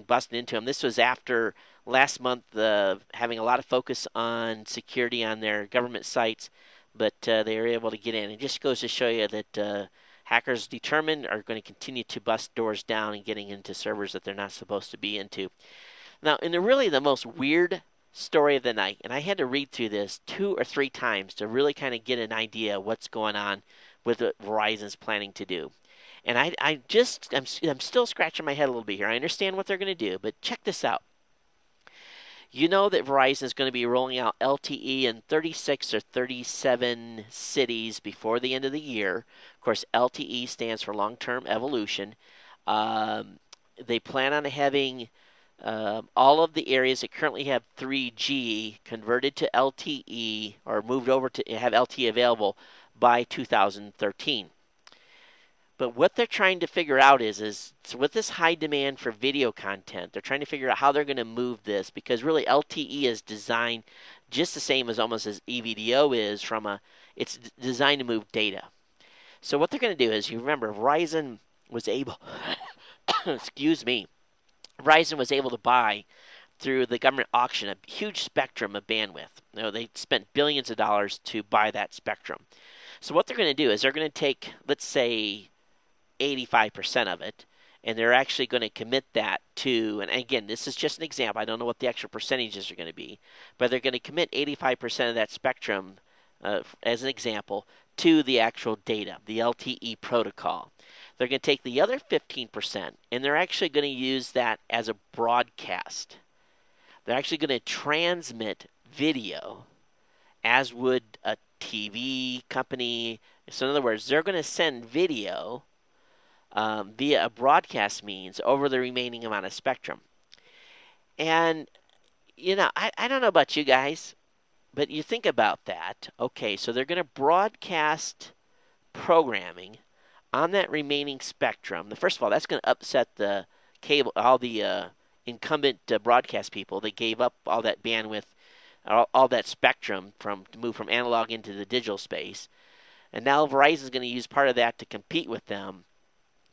busted into them. This was after last month having a lot of focus on security on their government sites, but they were able to get in. It just goes to show you that hackers determined are going to continue to bust doors down and getting into servers that they're not supposed to be into. Now, in the most weird story of the night, and I had to read through this 2 or 3 times to really kind of get an idea of what's going on with what Verizon's planning to do. And I'm still scratching my head a little bit here. I understand what they're going to do, but check this out. You know that Verizon is going to be rolling out LTE in 36 or 37 cities before the end of the year. Of course, LTE stands for long-term evolution. They plan on having all of the areas that currently have 3G converted to LTE or moved over to have LTE available by 2013. But what they're trying to figure out is so with this high demand for video content, they're trying to figure out how they're going to move this, because really LTE is designed just the same as almost as EVDO is it's designed to move data. So what they're going to do is, you remember, Verizon was able, Verizon was able to buy through the government auction a huge spectrum of bandwidth. They spent billions of dollars to buy that spectrum. So what they're going to do is they're going to take, let's say, 85% of it, and they're actually going to commit that to, and again, this is just an example, I don't know what the actual percentages are going to be, but they're going to commit 85% of that spectrum, as an example, to the actual data, the LTE protocol. They're going to take the other 15%, and they're actually going to use that as a broadcast. They're actually going to transmit video, as would a TV company. So in other words, they're going to send video via a broadcast means over the remaining amount of spectrum. And, I don't know about you guys, but you think about that. Okay, so they're going to broadcast programming on that remaining spectrum. First of all, that's going to upset the cable, all the incumbent broadcast people that gave up all that bandwidth, all that spectrum to move from analog into the digital space. And now Verizon's going to use part of that to compete with them.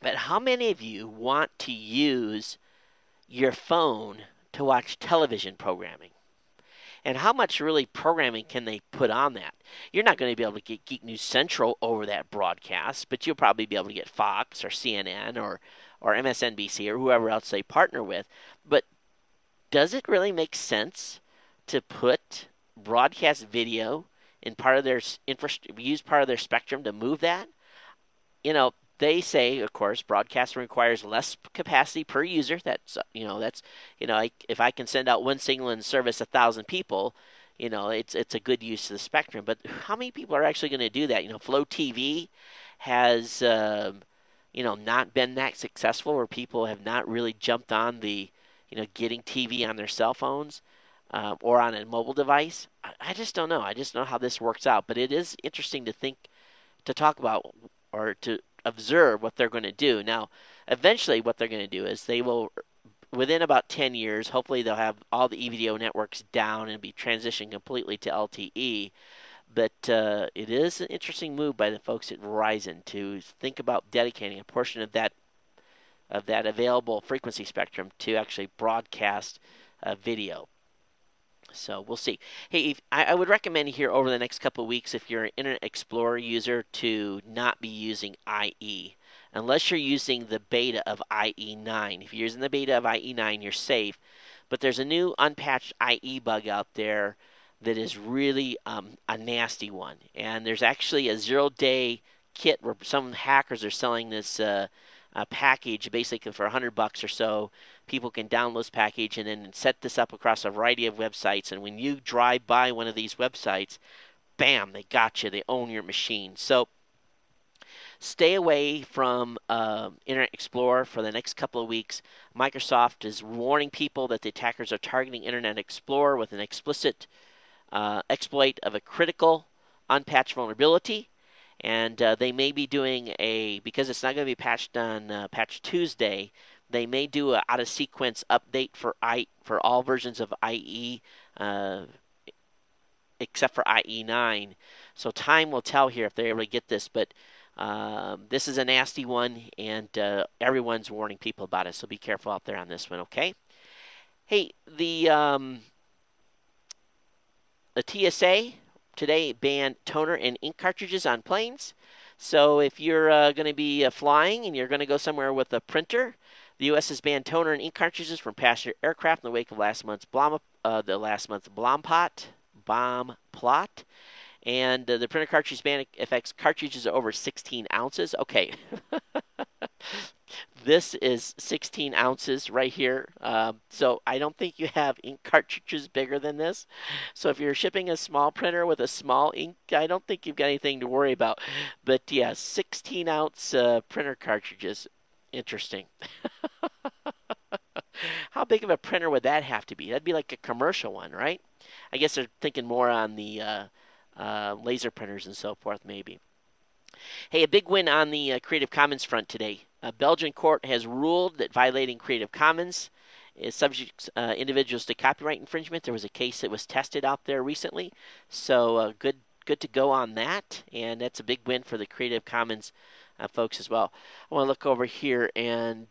But how many of you want to use your phone to watch television programming? And how much really programming can they put on that? You're not going to be able to get Geek News Central over that broadcast, but you'll probably be able to get Fox or CNN or MSNBC or whoever else they partner with. But does it really make sense to put broadcast video in part of their use part of their spectrum to move that? They say, of course, broadcasting requires less capacity per user. If I can send out one signal and service 1,000 people, it's a good use of the spectrum. But how many people are actually going to do that? Flow TV has, not been that successful, where people have not really jumped on the, getting TV on their cell phones or on a mobile device. I just don't know. I just don't know how this works out. But it is interesting to think to talk about or to observe what they're going to do. Now, eventually, what they're going to do is they will, within about 10 years, hopefully they'll have all the EVDO networks down and be transitioned completely to LTE. But it is an interesting move by the folks at Verizon to think about dedicating a portion of that available frequency spectrum to actually broadcast video. So we'll see. Hey, I would recommend here over the next couple of weeks, if you're an Internet Explorer user, to not be using IE. Unless you're using the beta of IE9. If you're using the beta of IE9, you're safe. But there's a new unpatched IE bug out there that is really a nasty one. And there's actually a 0-day kit where some hackers are selling this package basically for $100 or so. People can download this package and then set this up across a variety of websites. And when you drive by one of these websites, bam, they got you. They own your machine. So stay away from Internet Explorer for the next couple of weeks. Microsoft is warning people that the attackers are targeting Internet Explorer with an explicit exploit of a critical unpatched vulnerability. And they may be doing because it's not going to be patched on Patch Tuesday, they may do an out-of-sequence update for all versions of IE except for IE9. So time will tell here if they're able to get this. But this is a nasty one, and everyone's warning people about it. So be careful out there on this one, okay? Hey, the TSA today banned toner and ink cartridges on planes. So if you're going to be flying and you're going to go somewhere with a printer, the U.S. has banned toner and ink cartridges from passenger aircraft in the wake of last month's bomb plot. And the printer cartridge ban affects cartridges over 16 ounces. Okay. This is 16 ounces right here. So I don't think you have ink cartridges bigger than this. So if you're shipping a small printer with a small ink, I don't think you've got anything to worry about. But yeah, 16-ounce printer cartridges. Interesting. How big of a printer would that have to be? That'd be like a commercial one, right? I guess they're thinking more on the laser printers and so forth, maybe. Hey, a big win on the Creative Commons front today. A Belgian court has ruled that violating Creative Commons subjects individuals to copyright infringement. There was a case that was tested out there recently, so good to go on that, and that's a big win for the Creative Commons folks as well. I want to look over here, and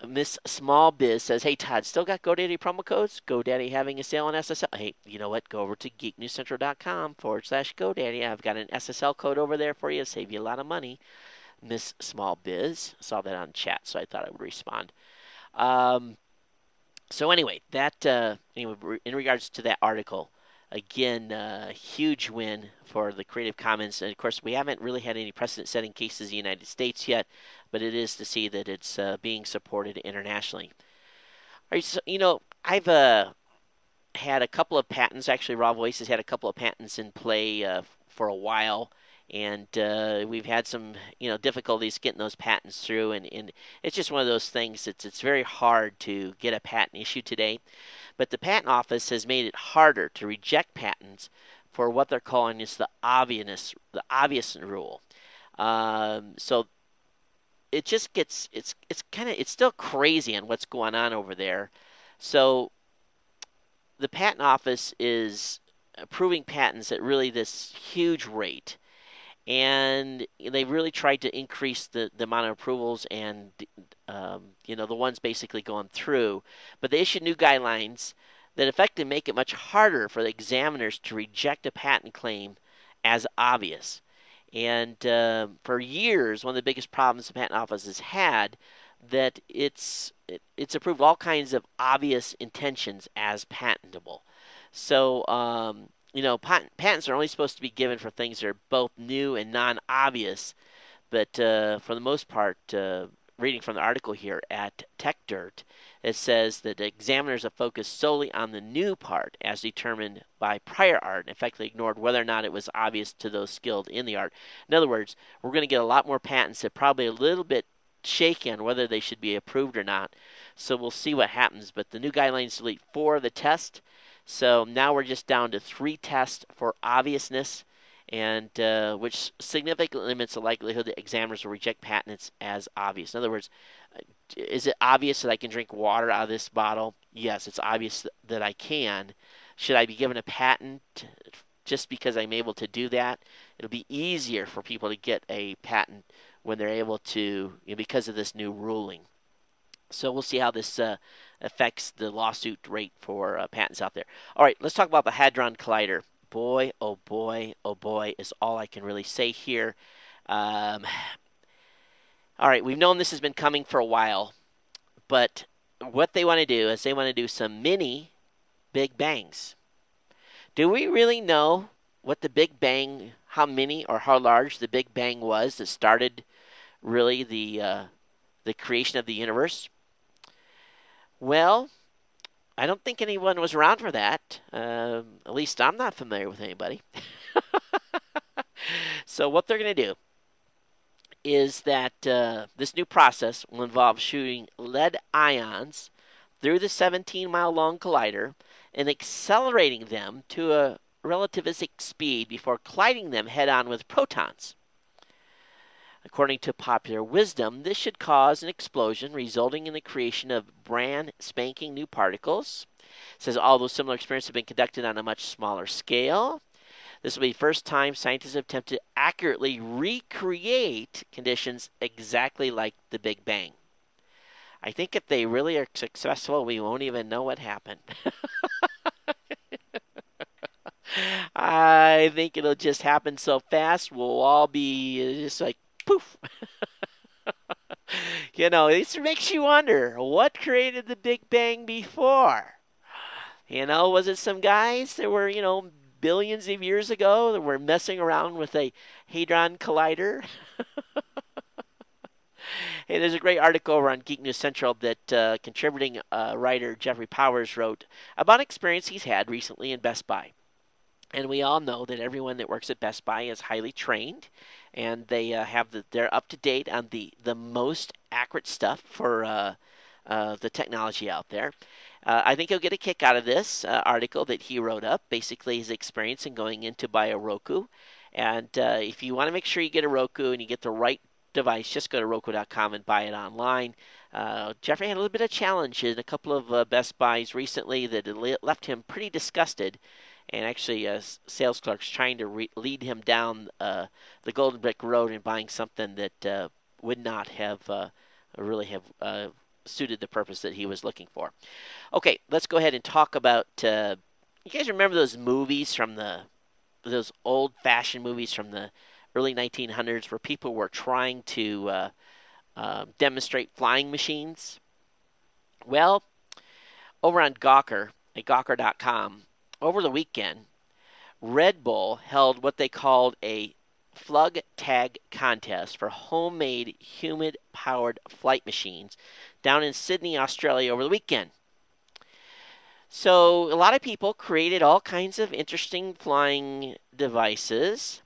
Miss Small Biz says, hey, Todd, still got GoDaddy promo codes? GoDaddy having a sale on SSL. Hey, you know what? Go over to geeknewscentral.com/GoDaddy. I've got an SSL code over there for you. Save you a lot of money. Miss Small Biz. Saw that on chat, so I thought I would respond. So anyway, in regards to that article, again, huge win for the Creative Commons. And of course, we haven't really had any precedent-setting cases in the United States yet, but it is to see that it's being supported internationally. All right, so, I've had a couple of patents. Actually, Raw Voice has had a couple of patents in play for a while, and we've had some difficulties getting those patents through. And it's just one of those things. It's very hard to get a patent issued today. But the Patent Office has made it harder to reject patents for what they're calling is the obvious rule. So it just gets it's still crazy on what's going on over there. So the Patent Office is approving patents at really this huge rate, and they've really tried to increase the amount of approvals and the ones basically going through. But they issued new guidelines that effectively make it much harder for the examiners to reject a patent claim as obvious. And for years, one of the biggest problems the Patent Office has had that it's approved all kinds of obvious intentions as patentable. So patents are only supposed to be given for things that are both new and non-obvious. But for the most part, reading from the article here at TechDirt, it says that examiners have focused solely on the new part as determined by prior art and effectively ignored whether or not it was obvious to those skilled in the art. In other words, we're going to get a lot more patents that probably a little bit shaky on whether they should be approved or not. So we'll see what happens. But the new guidelines delete 4 of the tests. So now we're just down to 3 tests for obviousness. and which significantly limits the likelihood that examiners will reject patents as obvious. In other words, is it obvious that I can drink water out of this bottle? Yes, it's obvious that I can. Should I be given a patent just because I'm able to do that? It'll be easier for people to get a patent when they're able to, because of this new ruling. So we'll see how this affects the lawsuit rate for patents out there. All right, let's talk about the Hadron Collider. Boy, oh boy, oh boy, is all I can really say here. All right, we've known this has been coming for a while, but what they want to do is they want to do some mini Big Bangs. Do we really know what the Big Bang, how many or how large the Big Bang was that started really the creation of the universe? Well, I don't think anyone was around for that. At least I'm not familiar with anybody. So what they're going to do is that this new process will involve shooting lead ions through the 17-mile long collider and accelerating them to a relativistic speed before colliding them head-on with protons. According to popular wisdom, this should cause an explosion, resulting in the creation of brand spanking new particles. It says although similar experiments have been conducted on a much smaller scale, this will be the first time scientists have attempted to accurately recreate conditions exactly like the Big Bang. I think if they really are successful, we won't even know what happened. I think it'll just happen so fast, we'll all be just like, poof. This makes you wonder, what created the Big Bang before? Was it some guys that were, billions of years ago that were messing around with a Hadron Collider? Hey, there's a great article over on Geek News Central that contributing writer Jeffrey Powers wrote about an experience he's had recently in Best Buy. And we all know that everyone that works at Best Buy is highly trained, and they they're up to date on the most accurate stuff for the technology out there. I think you'll get a kick out of this article that he wrote up, basically his experience in going in to buy a Roku. And if you want to make sure you get a Roku and you get the right device, just go to Roku.com and buy it online. Jeffrey had a little bit of challenge in a couple of Best Buys recently that left him pretty disgusted. And actually, sales clerks trying to lead him down the Golden Brick Road and buying something that would not have really have suited the purpose that he was looking for. Okay, let's go ahead and talk about. You guys remember those movies from those old-fashioned movies from the early 1900s where people were trying to demonstrate flying machines? Well, over on Gawker at Gawker.com. Over the weekend, Red Bull held what they called a flug tag contest for homemade human-powered flight machines down in Sydney, Australia over the weekend. So a lot of people created all kinds of interesting flying devices.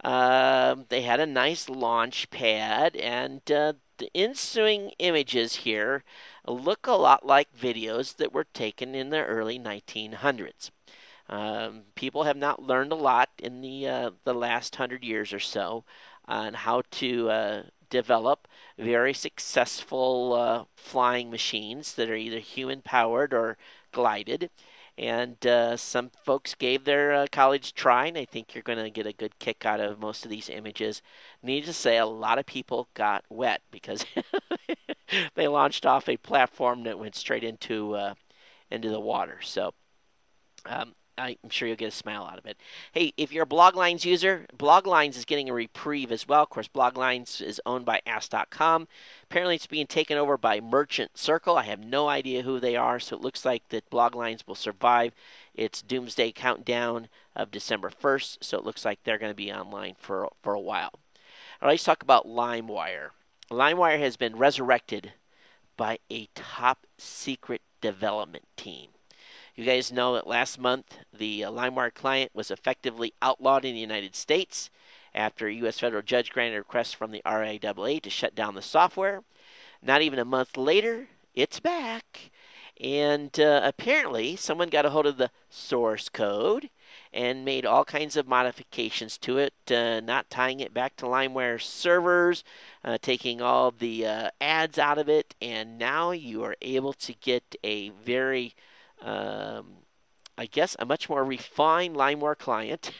They had a nice launch pad, and the ensuing images here look a lot like videos that were taken in the early 1900s. People have not learned a lot in the last 100 years or so on how to develop very successful flying machines that are either human-powered or glided. And some folks gave their college try, and I think you're going to get a good kick out of most of these images. Needless to say, a lot of people got wet because they launched off a platform that went straight into the water. So I'm sure you'll get a smile out of it. Hey, if you're a Bloglines user, Bloglines is getting a reprieve as well. Of course, Bloglines is owned by Ask.com. Apparently, it's being taken over by Merchant Circle. I have no idea who they are, so it looks like that Bloglines will survive its doomsday countdown of December 1st, so it looks like they're going to be online for a while. All right, let's talk about LimeWire. LimeWire has been resurrected by a top-secret development team. You guys know that last month the LimeWire client was effectively outlawed in the United States after a U.S. federal judge granted a request from the RIAA to shut down the software. Not even a month later, it's back. And apparently someone got a hold of the source code and made all kinds of modifications to it, not tying it back to LimeWire servers, taking all the ads out of it, and now you are able to get a very, I guess, a much more refined LimeWire client.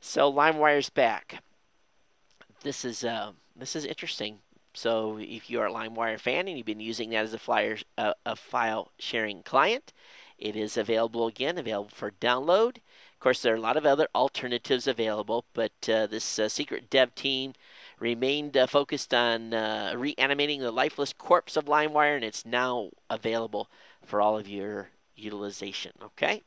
So LimeWire's back. This is interesting. So if you're a LimeWire fan and you've been using that as a file sharing client, it is available again, available for download. Of course, there are a lot of other alternatives available, but this secret dev team remained focused on reanimating the lifeless corpse of LimeWire, and it's now available for all of your utilization. Okay.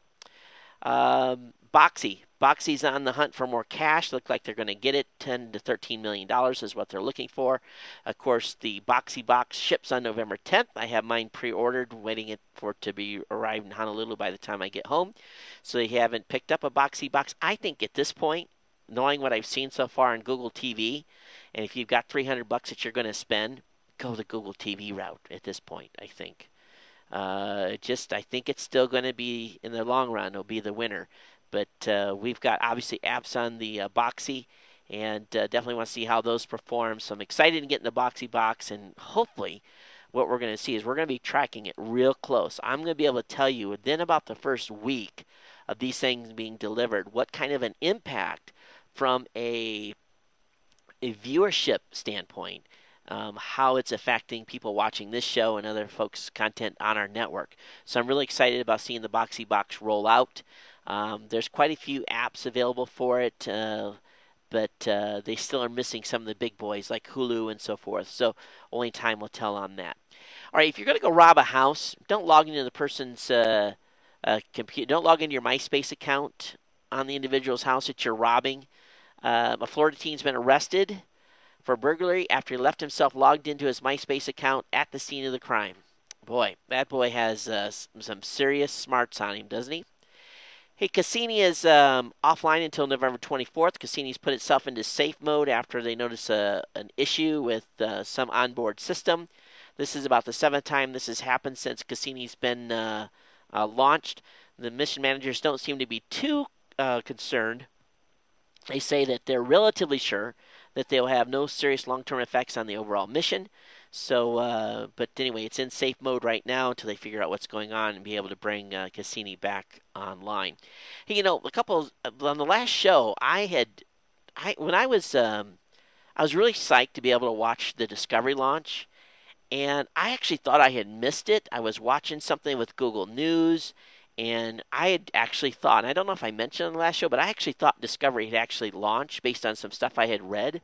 Boxy's on the hunt for more cash. Look like they're going to get it. $10 to $13 million is what they're looking for. Of course, the Boxy box ships on November 10th. I have mine pre-ordered, waiting for it to be arrived in Honolulu by the time I get home. So they haven't picked up a Boxy box. I think at this point, knowing what I've seen so far on Google TV, and if you've got $300 that you're going to spend, go the Google TV route at this point, I think. I think it's still going to be, in the long run, it'll be the winner. But we've got, obviously, apps on the Boxy, and definitely want to see how those perform. So I'm excited to get in the Boxy box, and hopefully what we're going to see is we're going to be tracking it real close. I'm going to be able to tell you within about the first week of these things being delivered what kind of an impact from a viewership standpoint, how it's affecting people watching this show and other folks' content on our network. So I'm really excited about seeing the Boxy box roll out. There's quite a few apps available for it, but they still are missing some of the big boys like Hulu and so forth. So only time will tell on that. All right, if you're going to go rob a house, don't log into the person's computer. Don't log into your MySpace account on the individual's house that you're robbing. A Florida teen's been arrested for burglary after he left himself logged into his MySpace account at the scene of the crime. Boy, that boy has some serious smarts on him, doesn't he? Hey, Cassini is offline until November 24th. Cassini's put itself into safe mode after they notice an issue with some onboard system. This is about the 7th time this has happened since Cassini's been launched. The mission managers don't seem to be too concerned. They say that they're relatively sure that they will have no serious long-term effects on the overall mission. So, but anyway, it's in safe mode right now until they figure out what's going on and be able to bring Cassini back online. Hey, on the last show, I was really psyched to be able to watch the Discovery launch, and I actually thought I had missed it. I was watching something with Google News, and I had actually thought, and I don't know if I mentioned in the last show, but I actually thought Discovery had actually launched based on some stuff I had read.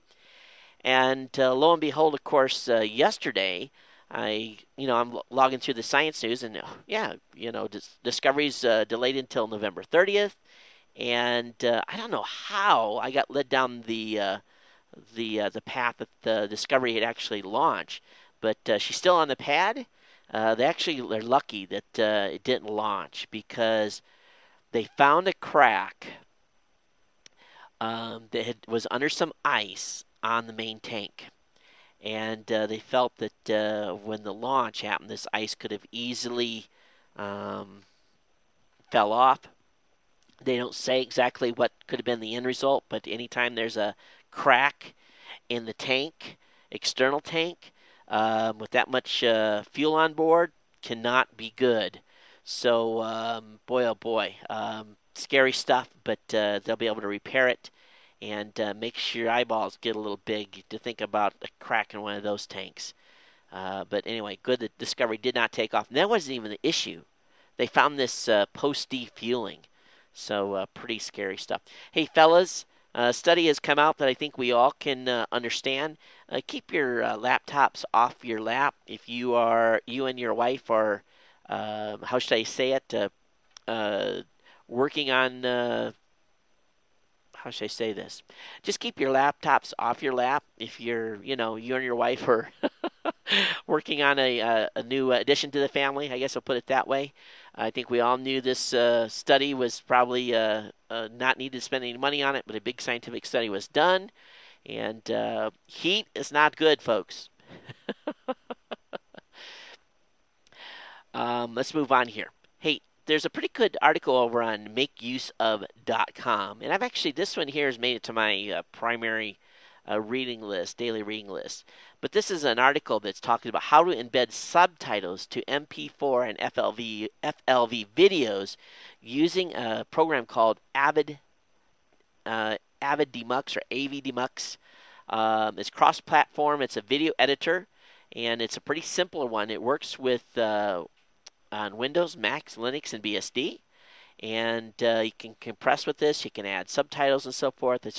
And lo and behold, of course, yesterday, I'm logging through the science news, and Discovery's delayed until November 30th. And I don't know how I got led down the path that the Discovery had actually launched, but she's still on the pad. They're lucky that it didn't launch because they found a crack that was under some ice on the main tank. And they felt that when the launch happened, this ice could have easily fell off. They don't say exactly what could have been the end result, but anytime there's a crack in the tank, external tank, with that much fuel on board, cannot be good. So, boy, oh boy, scary stuff, but they'll be able to repair it. And make sure your eyeballs get a little big to think about a crack in one of those tanks. But anyway, good that Discovery did not take off. And that wasn't even the issue. They found this post-defueling. So pretty scary stuff. Hey, fellas, a study has come out that I think we all can understand. Keep your laptops off your lap. If you and your wife are, how should I say it, working on... how should I say this? Just keep your laptops off your lap if you and your wife are working on a new addition to the family. I guess I'll put it that way. I think we all knew this study was probably not needed to spend any money on it, but a big scientific study was done. And heat is not good, folks. Let's move on here. Hey, there's a pretty good article over on makeuseof.com, and I've actually, this one here has made it to my primary reading list, daily reading list. But this is an article that's talking about how to embed subtitles to MP4 and FLV videos using a program called Avid Demux or AV Demux. It's cross-platform. It's a video editor, and it's a pretty simple one. It works with on Windows, Mac, Linux, and BSD. And you can compress with this. You can add subtitles and so forth. It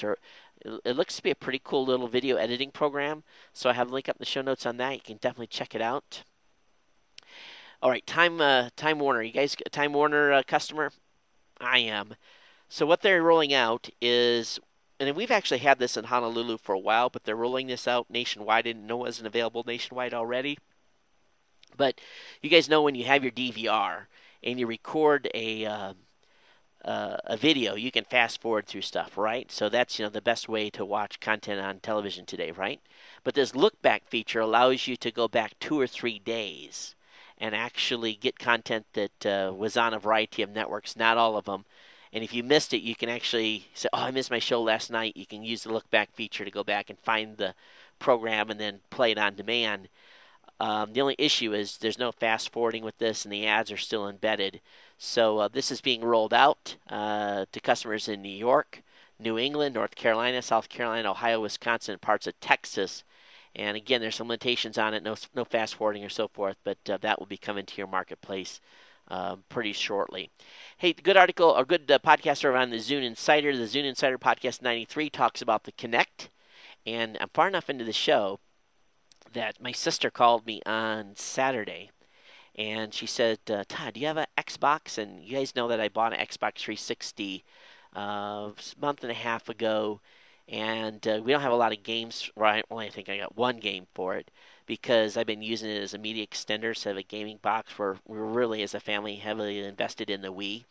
looks to be a pretty cool little video editing program. So I have a link up in the show notes on that. You can definitely check it out. All right, Time Warner. You guys a Time Warner customer? I am. So what they're rolling out is, and we've actually had this in Honolulu for a while, but they're rolling this out nationwide. I didn't know it wasn't available nationwide already. But you guys know when you have your DVR and you record a video, you can fast forward through stuff, right? So that's the best way to watch content on television today, right? But this look back feature allows you to go back 2 or 3 days and actually get content that was on a variety of networks, not all of them. And if you missed it, you can actually say, "Oh, I missed my show last night." You can use the look back feature to go back and find the program and then play it on demand. The only issue is there's no fast forwarding with this, and the ads are still embedded. So this is being rolled out to customers in New York, New England, North Carolina, South Carolina, Ohio, Wisconsin, and parts of Texas. And again, there's some limitations on it, no fast forwarding or so forth, but that will be coming to your marketplace pretty shortly. Hey, good article, or good podcast over on the Zune Insider. The Zune Insider Podcast 93 talks about the Kinect. And I'm far enough into the show that my sister called me on Saturday, and she said, "Todd, do you have an Xbox?" And you guys know that I bought an Xbox 360 a month and a half ago, and we don't have a lot of games. Right? Well, I think I got one game for it because I've been using it as a media extender instead of a gaming box. We're really, as a family, heavily invested in the Wii.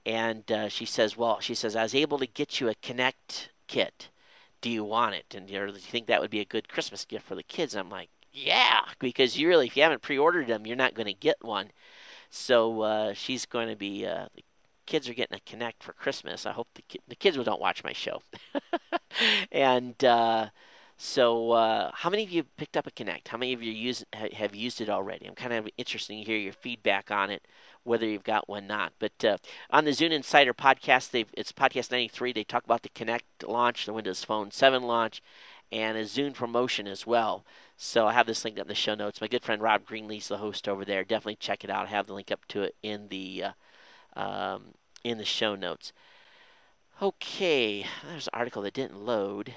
And she says, I was able to get you a Kinect kit. Do you want it? And do you think that would be a good Christmas gift for the kids? And I'm like, yeah, because if you haven't pre-ordered them, you're not going to get one. So she's going to be, the kids are getting a Kinect for Christmas. I hope the kids don't watch my show. And so how many of you picked up a Kinect? How many of you have used it already? I'm kind of interested to hear your feedback on it, whether you've got one or not. But on the Zune Insider podcast, it's podcast 93. They talk about the Kinect launch, the Windows Phone 7 launch, and a Zune promotion as well. So I have this link up in the show notes. My good friend Rob Greenlee's the host over there. Definitely check it out. I have the link up to it in the show notes. Okay, there's an article that didn't load.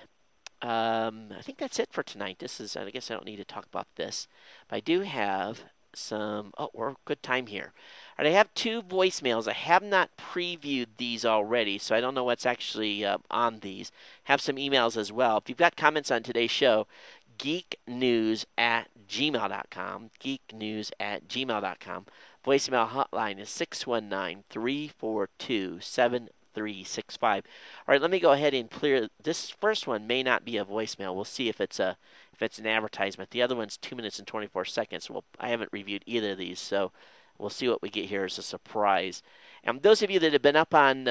I think that's it for tonight. I guess I don't need to talk about this. But I do have some, we're good time here. All right, I have 2 voicemails. I have not previewed these already, so I don't know what's actually on these. Have some emails as well. If you've got comments on today's show, geeknews@gmail.com, geeknews@gmail.com. Voicemail hotline is 619-342-7365. All right, let me go ahead and clear. This first one may not be a voicemail. We'll see if it's an advertisement. The other one's 2 minutes and 24 seconds. Well, I haven't reviewed either of these, so we'll see what we get here as a surprise. And those of you that have been up on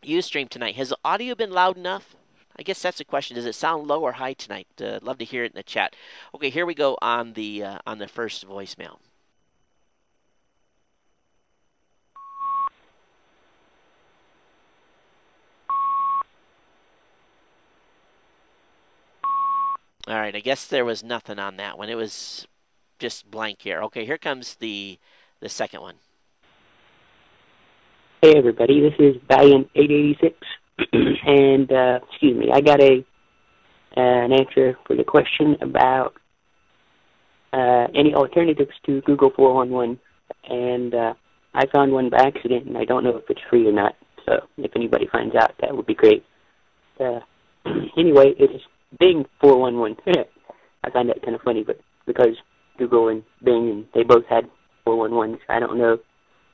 Ustream tonight, has the audio been loud enough? I guess that's the question. Does it sound low or high tonight? Love to hear it in the chat. Okay, here we go on the first voicemail. All right, I guess there was nothing on that one. It was just blank here. Okay, here comes the second one. Hey everybody, this is Valiant 886, and excuse me, I got an answer for the question about any alternatives to Google 411, and I found one by accident, and I don't know if it's free or not. So if anybody finds out, that would be great. Anyway, it is Bing 411. I find that kind of funny, but because Google and Bing, and they both had 411s, I don't know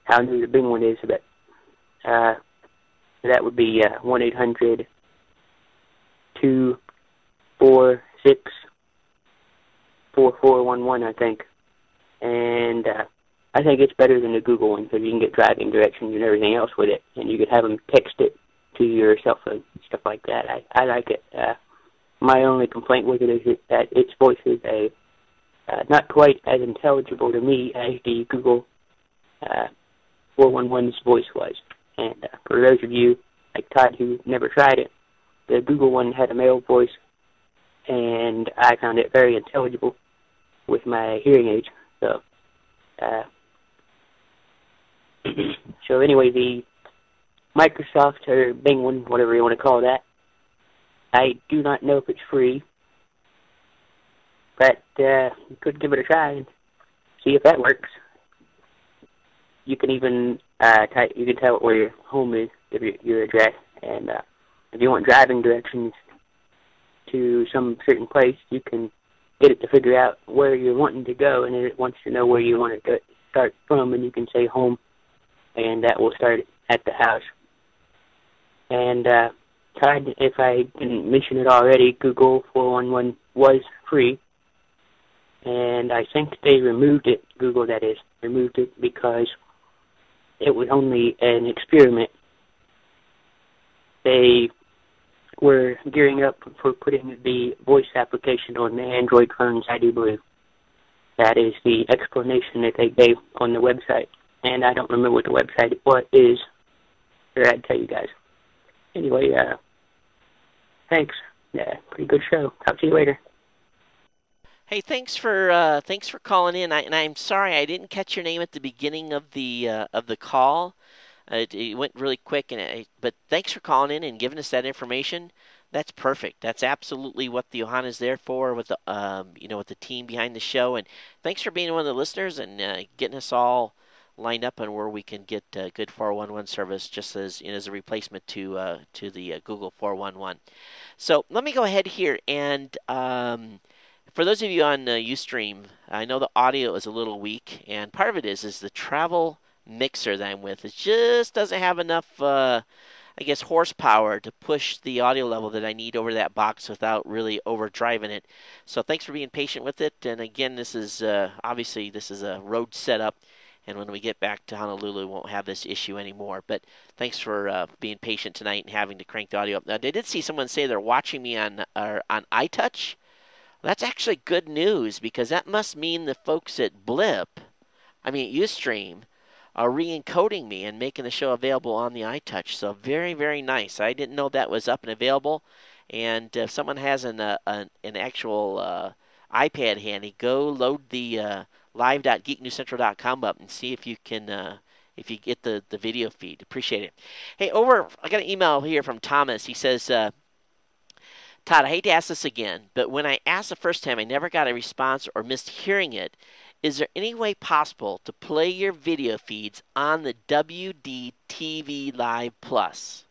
how new the Bing one is, but that would be 1-800-246-4411, I think. And I think it's better than the Google one because you can get driving directions and everything else with it, and you could have them text it to your cell phone, stuff like that. I like it. My only complaint with it is that its voice is not quite as intelligible to me as the Google 411's voice was. And for those of you like Todd who never tried it, the Google one had a male voice, and I found it very intelligible with my hearing aids. So, so anyway, the Microsoft or Bing one, whatever you want to call that, I do not know if it's free, but you could give it a try and see if that works. You can even you can tell it where your home is, give your address, and if you want driving directions to some certain place, you can get it to figure out where you're wanting to go, and it wants to know where you want to start from, and you can say home, and that will start at the house. And Todd, if I didn't mention it already, Google 411 was free, and I think they removed it, Google that is, removed it because it was only an experiment. They were gearing up for putting the voice application on the Android phones, I do believe. That is the explanation that they gave on the website. And I don't remember what the website is, or I'd tell you guys. Anyway, thanks. Yeah, pretty good show. Talk to you later. Hey, thanks for calling in. And I'm sorry I didn't catch your name at the beginning of the call. It went really quick, but thanks for calling in and giving us that information. That's perfect. That's absolutely what the Ohana is there for, with the with the team behind the show. And thanks for being one of the listeners and getting us all lined up on where we can get good 411 service, just as as a replacement to the Google 411. So let me go ahead here and. For those of you on Ustream, I know the audio is a little weak, and part of it is the travel mixer that I'm with. It just doesn't have enough, horsepower to push the audio level that I need over that box without really overdriving it. So thanks for being patient with it. And again, this is obviously this is a road setup, and when we get back to Honolulu, we won't have this issue anymore. But thanks for being patient tonight and having to crank the audio up. Now, I did see someone say they're watching me on iTouch. That's actually good news, because that must mean the folks at Ustream, are re-encoding me and making the show available on the iTouch. So very, very nice. I didn't know that was up and available. And if someone has an actual iPad handy, go load the live.geeknewscentral.com up and see if you can if you get the video feed. Appreciate it. Hey, I got an email here from Thomas. He says, Todd, I hate to ask this again, but when I asked the first time, I never got a response or missed hearing it. Is there any way possible to play your video feeds on the WDTV Live Plus?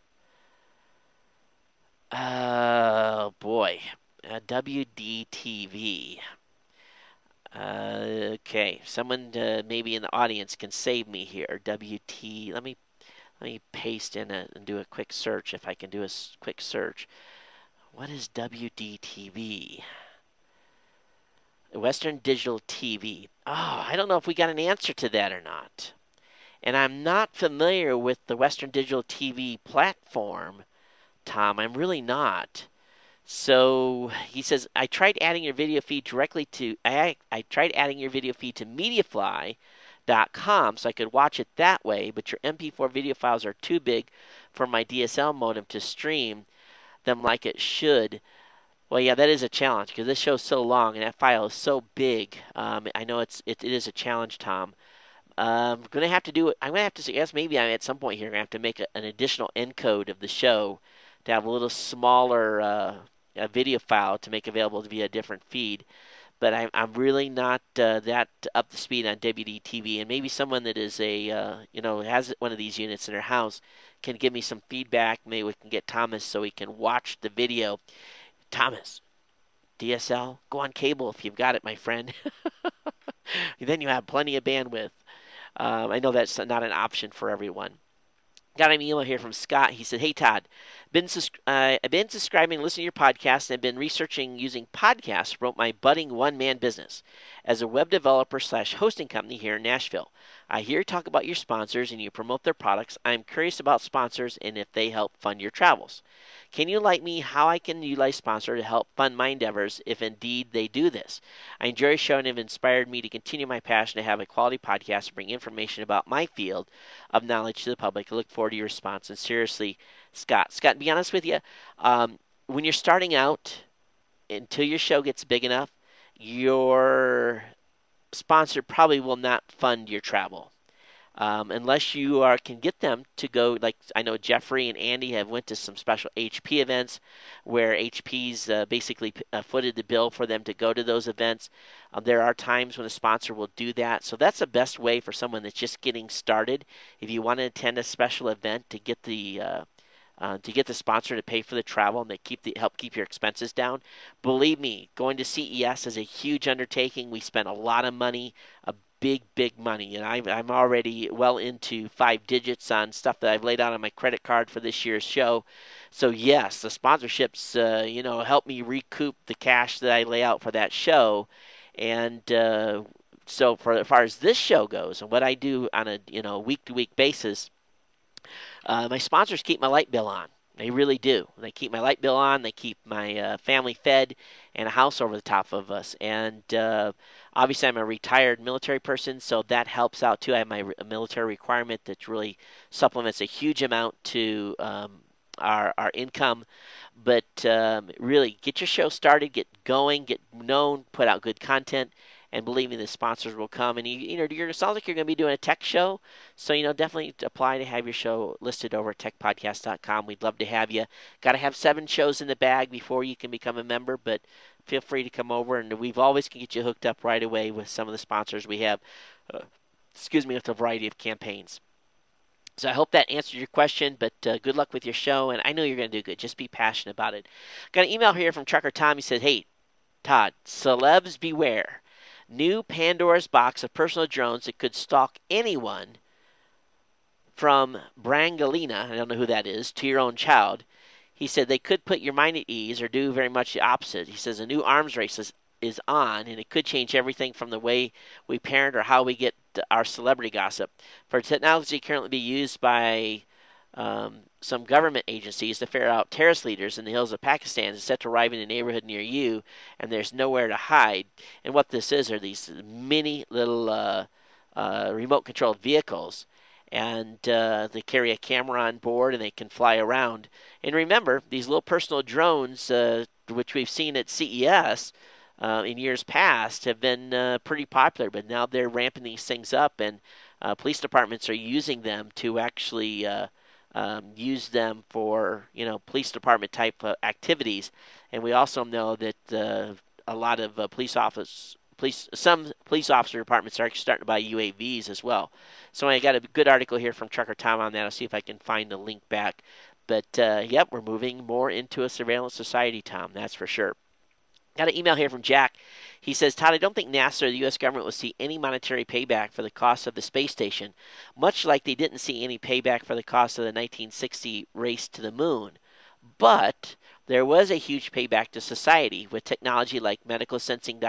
Oh, boy. WDTV. Okay, someone maybe in the audience can save me here. WT. Let me paste in and do a quick search, if I can do a quick search. What is WDTV? Western Digital TV. Oh, I don't know if we got an answer to that or not. And I'm not familiar with the Western Digital TV platform, Tom. I'm really not. So he says, I tried adding your video feed directly to I tried adding your video feed to Mediafly.com so I could watch it that way, but your MP4 video files are too big for my DSL modem to stream them like it should. Well, yeah, that is a challenge, because this show's so long and that file is so big. I know it is a challenge, Tom. I'm going to have to suggest maybe at some point here I'm going to have to make an additional encode of the show to have a little smaller a video file to make available via a different feed. But I'm really not that up to speed on WDTV, and maybe someone that is has one of these units in their house can give me some feedback. Maybe we can get Thomas so he can watch the video. Thomas, DSL, go on cable if you've got it, my friend. Then you have plenty of bandwidth. I know that's not an option for everyone. Got an email here from Scott. He said, "Hey Todd, I've been subscribing and listening to your podcast and have been researching using podcasts to promote my budding one-man business as a web developer / hosting company here in Nashville. I hear you talk about your sponsors and you promote their products. I'm curious about sponsors and if they help fund your travels. Can you enlighten me how I can utilize sponsor to help fund my endeavors if indeed they do this? I enjoy your show and have inspired me to continue my passion to have a quality podcast to bring information about my field of knowledge to the public. I look forward to your response." And seriously, Scott, to be honest with you, when you're starting out, until your show gets big enough, your sponsor probably will not fund your travel. Unless you can get them to go, like I know Jeffrey and Andy have went to some special HP events where HP's basically footed the bill for them to go to those events. There are times when a sponsor will do that, so that's the best way for someone that's just getting started. If you want to attend a special event to get the sponsor to pay for the travel and they help keep your expenses down. Believe me, going to CES is a huge undertaking. We spent a lot of money, big money, and I'm already well into 5 digits on stuff that I've laid out on my credit card for this year's show. So yes, the sponsorships help me recoup the cash that I lay out for that show. And so for as far as this show goes and what I do on a week to week basis, my sponsors keep my light bill on. They really do. They keep my light bill on. They keep my family fed and a house over the top of us. And obviously, I'm a retired military person, so that helps out too. I have my military requirement that really supplements a huge amount to our income. But really, get your show started, get going, get known, put out good content. And believe me, the sponsors will come. And it sounds like you're going to be doing a tech show, so definitely apply to have your show listed over at techpodcast.com. We'd love to have you. Got to have 7 shows in the bag before you can become a member, but feel free to come over, and we've always can get you hooked up right away with some of the sponsors we have. With a variety of campaigns. So I hope that answered your question, but good luck with your show, and I know you're going to do good. Just be passionate about it. Got an email here from Trucker Tom. He said, "Hey, Todd, celebs beware. New Pandora's box of personal drones that could stalk anyone from Brangelina," I don't know who that is, "to your own child." He said they could put your mind at ease or do very much the opposite. He says a new arms race is on, and it could change everything from the way we parent or how we get our celebrity gossip. For technology currently be used by some government agencies to ferret out terrorist leaders in the hills of Pakistan is set to arrive in a neighborhood near you, and there's nowhere to hide. And what this is are these mini little remote-controlled vehicles, and they carry a camera on board, and they can fly around. And remember, these little personal drones, which we've seen at CES in years past, have been pretty popular, but now they're ramping these things up, and police departments are using them to actually use them for police department type activities. And we also know that a lot of some police officer departments are actually starting to buy UAVs as well. So I got a good article here from Trucker Tom on that. I'll see if I can find the link back. But yep, we're moving more into a surveillance society, Tom. That's for sure. Got an email here from Jack. He says, "Todd, I don't think NASA or the U.S. government will see any monetary payback for the cost of the space station, much like they didn't see any payback for the cost of the 1960 race to the moon. But there was a huge payback to society with technology like medical sensing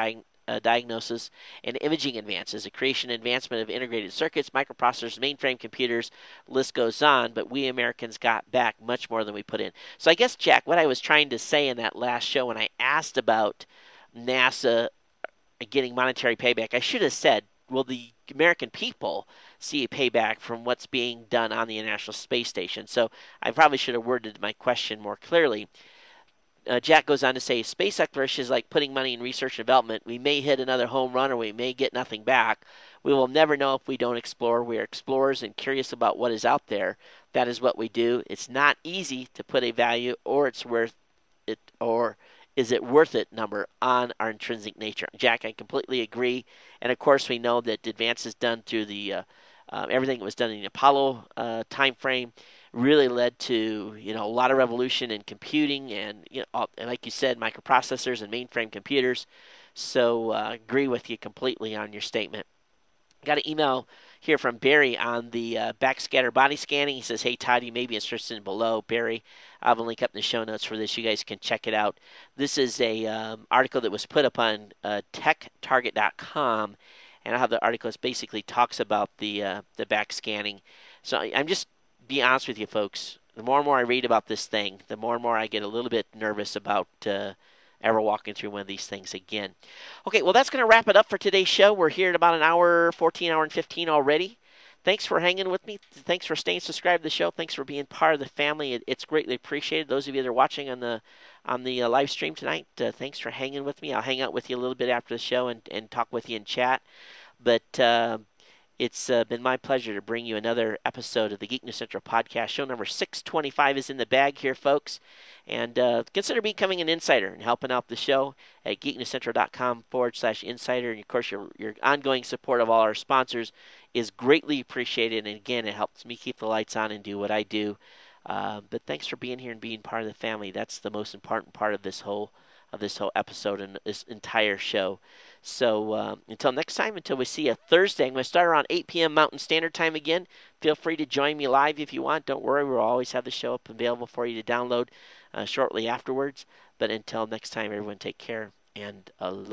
diagnosis and imaging advances, the creation and advancement of integrated circuits, microprocessors, mainframe computers, list goes on, but we Americans got back much more than we put in." So I guess, Jack, what I was trying to say in that last show when I asked about NASA getting monetary payback, I should have said, will the American people see a payback from what's being done on the International Space Station? So I probably should have worded my question more clearly. Jack goes on to say, "Space exploration is like putting money in research and development. We may hit another home run or we may get nothing back. We will never know if we don't explore. We are explorers and curious about what is out there. That is what we do. It's not easy to put a value or it's worth it or is it worth it number on our intrinsic nature." Jack, I completely agree. And of course, we know that advances done through the everything that was done in the Apollo time frame really led to a lot of revolution in computing and and like you said, microprocessors and mainframe computers. So agree with you completely on your statement. Got an email here from Barry on the backscatter body scanning. He says, hey, Todd, you may be interested in below. Barry, I have a link up in the show notes for this. You guys can check it out. This is a article that was put up on techtarget.com, and I have the article that basically talks about the back scanning. So I'm just be honest with you, folks. The more and more I read about this thing, the more and more I get a little bit nervous about ever walking through one of these things again. Okay, well, that's going to wrap it up for today's show. We're here at about an hour, 14 hour and 15 already. Thanks for hanging with me. Thanks for staying subscribed to the show. Thanks for being part of the family. It's greatly appreciated. Those of you that are watching on the live stream tonight, thanks for hanging with me. I'll hang out with you a little bit after the show and talk with you in chat. But it's been my pleasure to bring you another episode of the Geek News Central podcast. Show number 625 is in the bag here, folks. And consider becoming an insider and helping out the show at geeknewscentral.com/insider. And, of course, your ongoing support of all our sponsors is greatly appreciated. And, again, it helps me keep the lights on and do what I do. But thanks for being here and being part of the family. That's the most important part of this whole episode and this entire show. So until next time, until we see you Thursday, I'm going to start around 8 p.m. Mountain Standard Time again. Feel free to join me live if you want. Don't worry, we'll always have the show up available for you to download shortly afterwards. But until next time, everyone take care and aloha.